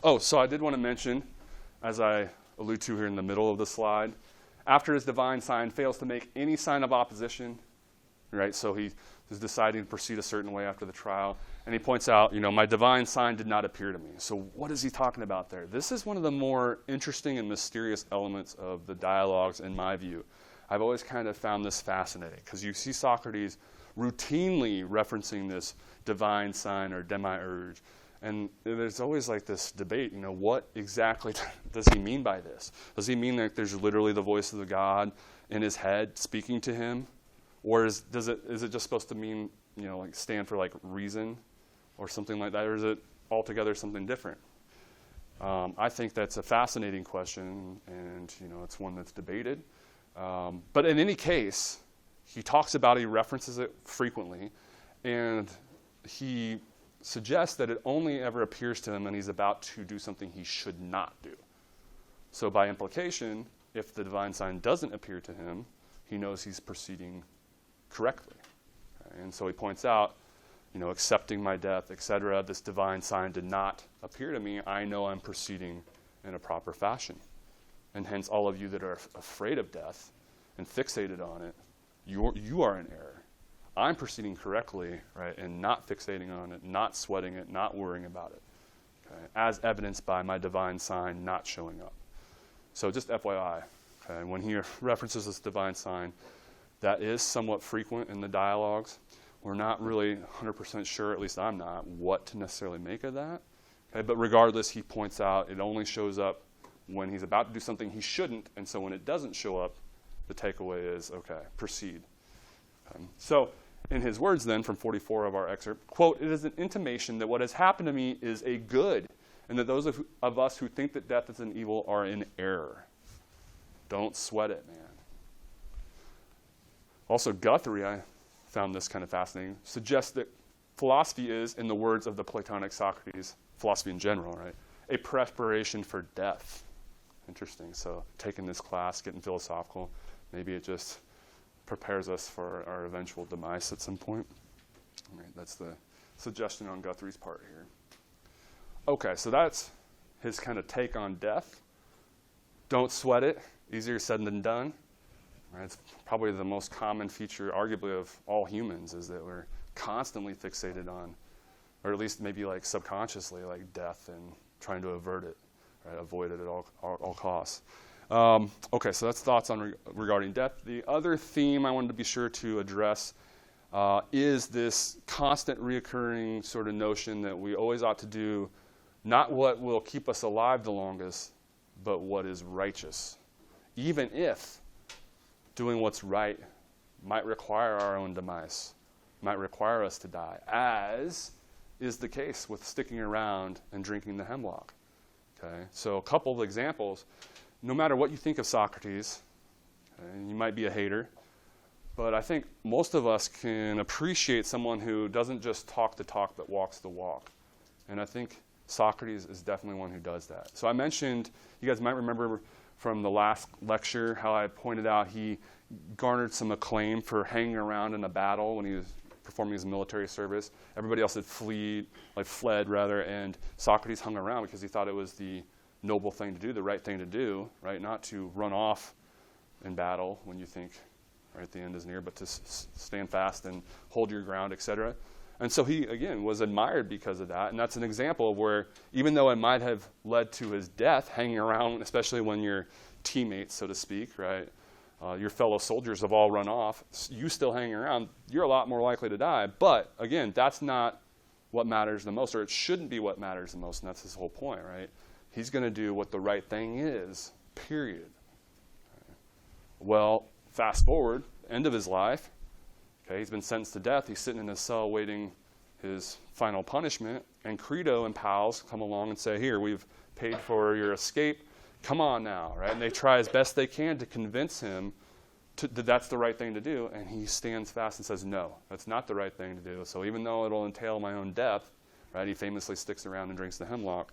Oh, so I did want to mention, as I allude to here in the middle of the slide, after his divine sign fails to make any sign of opposition, right? So he is deciding to proceed a certain way after the trial, and he points out, my divine sign did not appear to me. So what is he talking about there? This is one of the more interesting and mysterious elements of the dialogues, in my view. I've always kind of found this fascinating, because you see Socrates routinely referencing this divine sign or demiurge, and there's always like this debate, what exactly does he mean by this? Does he mean that there's literally the voice of the God in his head speaking to him? Or is it just supposed to mean, like stand for like reason or something like that? Or is it altogether something different? I think that's a fascinating question, and it's one that's debated. But in any case, he talks about it, he references it frequently, and he suggests that it only ever appears to him when he's about to do something he should not do. So by implication, if the divine sign doesn't appear to him, he knows he's proceeding correctly. Right? And so he points out, accepting my death, etc., this divine sign did not appear to me. I know I'm proceeding in a proper fashion. And hence all of you that are afraid of death and fixated on it, you are in error. I'm proceeding correctly, right, and not fixating on it, not sweating it, not worrying about it. okay, as evidenced by my divine sign not showing up. So just FYI, okay, when he references this divine sign, that is somewhat frequent in the dialogues. We're not really 100% sure, at least I'm not, what to necessarily make of that. Okay, but regardless, he points out it only shows up when he's about to do something he shouldn't, and so when it doesn't show up, the takeaway is, okay, proceed. So in his words then, from 44 of our excerpt, quote, "It is an intimation that what has happened to me is a good, and that those of us who think that death is an evil are in error. Don't sweat it, man." Also, Guthrie, I found this kind of fascinating, suggests that philosophy is, in the words of the Platonic Socrates, philosophy in general, right, a preparation for death. Interesting. So taking this class, getting philosophical, maybe it just prepares us for our eventual demise at some point. All right, that's the suggestion on Guthrie's part here. Okay, so that's his kind of take on death. Don't sweat it. Easier said than done. Right, it's probably the most common feature, arguably, of all humans, is that we're constantly fixated on, or at least maybe like subconsciously, like death and trying to avert it, right? Avoid it at all costs. Okay, so that's thoughts on regarding death. The other theme I wanted to be sure to address is this constant reoccurring sort of notion that we always ought to do not what will keep us alive the longest, but what is righteous, even if doing what's right might require our own demise, might require us to die, as is the case with sticking around and drinking the hemlock. Okay, so a couple of examples. No matter what you think of Socrates, okay, you might be a hater, but I think most of us can appreciate someone who doesn't just talk the talk but walks the walk. And I think Socrates is definitely one who does that. So I mentioned, you guys might remember from the last lecture how I pointed out he garnered some acclaim for hanging around in a battle when he was performing his military service. Everybody else had fled, and Socrates hung around because he thought it was the noble thing to do, the right thing to do, right? Not to run off in battle when you think right the end is near, but to stand fast and hold your ground, etc. And so he, again, was admired because of that. And that's an example of where, even though it might have led to his death, hanging around, especially when your teammates, so to speak, right, your fellow soldiers have all run off, you still hanging around, you're a lot more likely to die. But, again, that's not what matters the most, or it shouldn't be what matters the most, and that's his whole point, right? He's going to do what the right thing is, period. Well, fast forward, end of his life. Okay, he's been sentenced to death. He's sitting in his cell waiting his final punishment. And Credo and pals come along and say, here, we've paid for your escape. Come on now, right? And they try as best they can to convince him that that's the right thing to do. And he stands fast and says, no, that's not the right thing to do. So even though it'll entail my own death, right, he famously sticks around and drinks the hemlock.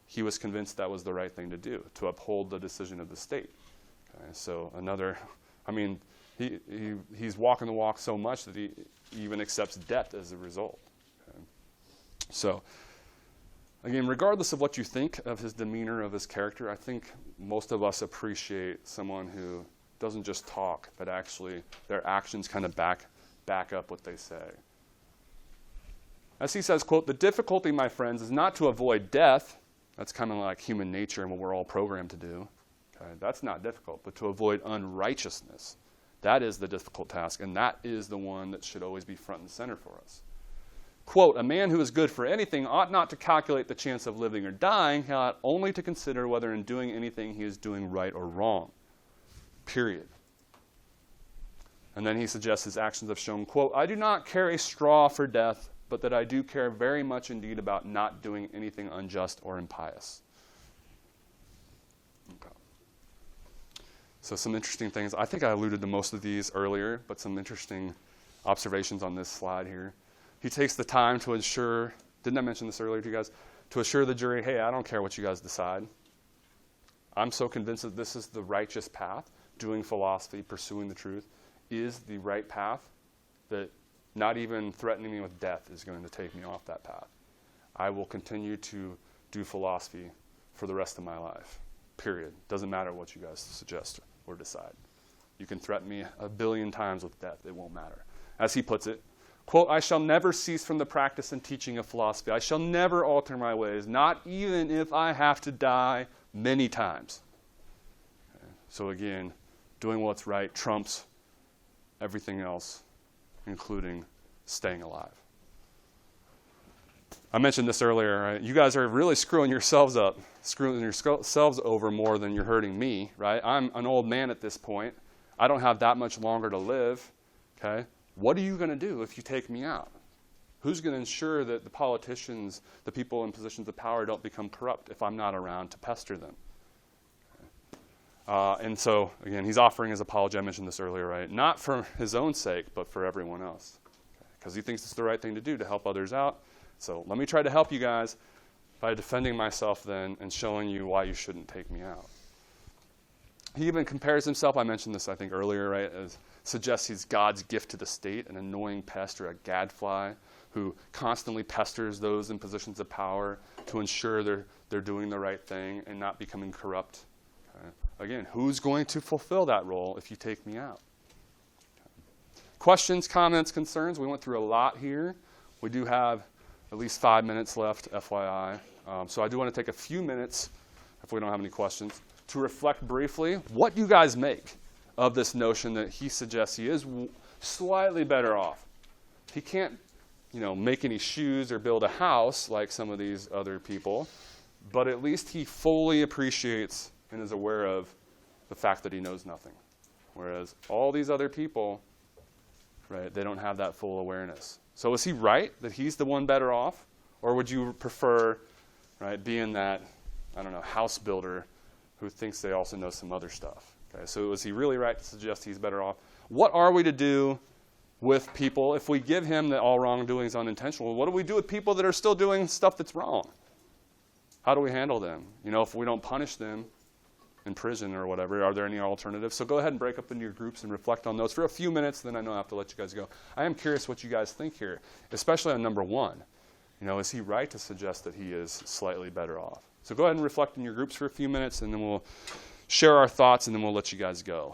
He was convinced that was the right thing to do, to uphold the decision of the state. Okay, so he's walking the walk so much that he even accepts death as a result. Okay. So, again, regardless of what you think of his demeanor, of his character, I think most of us appreciate someone who doesn't just talk, but actually their actions kind of back up what they say. As he says, quote, "The difficulty, my friends, is not to avoid death." That's kind of like human nature and what we're all programmed to do. Okay, that's not difficult, but to avoid unrighteousness. That is the difficult task, and that is the one that should always be front and center for us. Quote, "A man who is good for anything ought not to calculate the chance of living or dying, he ought only to consider whether in doing anything he is doing right or wrong." Period. And then he suggests his actions have shown, quote, "I do not care a straw for death, but that I do care very much indeed about not doing anything unjust or impious." Okay. So some interesting things. I think I alluded to most of these earlier, but some interesting observations on this slide here. He takes the time to ensure, didn't I mention this earlier to you guys, to assure the jury, hey, I don't care what you guys decide. I'm so convinced that this is the righteous path. Doing philosophy, pursuing the truth, is the right path, that not even threatening me with death is going to take me off that path. I will continue to do philosophy for the rest of my life, period. Doesn't matter what you guys suggest or decide. You can threaten me 1 billion times with death. It won't matter. As he puts it, Quote, I shall never cease from the practice and teaching of philosophy. I shall never alter my ways, not even if I have to die many times. Okay. So again, doing what's right trumps everything else, including staying alive. I mentioned this earlier, right? You guys are really screwing yourselves over more than you're hurting me, right? I'm an old man at this point. I don't have that much longer to live, okay? What are you going to do if you take me out? Who's going to ensure that the politicians, the people in positions of power, don't become corrupt if I'm not around to pester them? And so, again, he's offering his apology. I mentioned this earlier, right? Not for his own sake, but for everyone else. Because he thinks it's the right thing to do to help others out. So let me try to help you guys by defending myself then and showing you why you shouldn't take me out. He even compares himself, I mentioned this I think earlier, right, as suggests he's God's gift to the state, an annoying pest or a gadfly who constantly pesters those in positions of power to ensure they're doing the right thing and not becoming corrupt. Okay. Again, who's going to fulfill that role if you take me out? Okay. Questions, comments, concerns? We went through a lot here. We do have at least 5 minutes left, FYI. So I do want to take a few minutes, if we don't have any questions, to reflect briefly what you guys make of this notion that he suggests he is slightly better off. He can't, make any shoes or build a house like some of these other people, but at least he fully appreciates and is aware of the fact that he knows nothing. Whereas all these other people, right, they don't have that full awareness. So is he right that he's the one better off? Or would you prefer, right, being that, house builder who thinks they also know some other stuff? Okay, so is he really right to suggest he's better off? What are we to do with people if we give him that all wrongdoing is unintentional? What do we do with people that are still doing stuff that's wrong? How do we handle them? If we don't punish them in prison or whatever, are there any alternatives? So go ahead and break up into your groups and reflect on those for a few minutes, then I know I have to let you guys go. I am curious what you guys think here, especially on number one. Is he right to suggest that he is slightly better off? So go ahead and reflect in your groups for a few minutes, and then we'll share our thoughts, and then we'll let you guys go.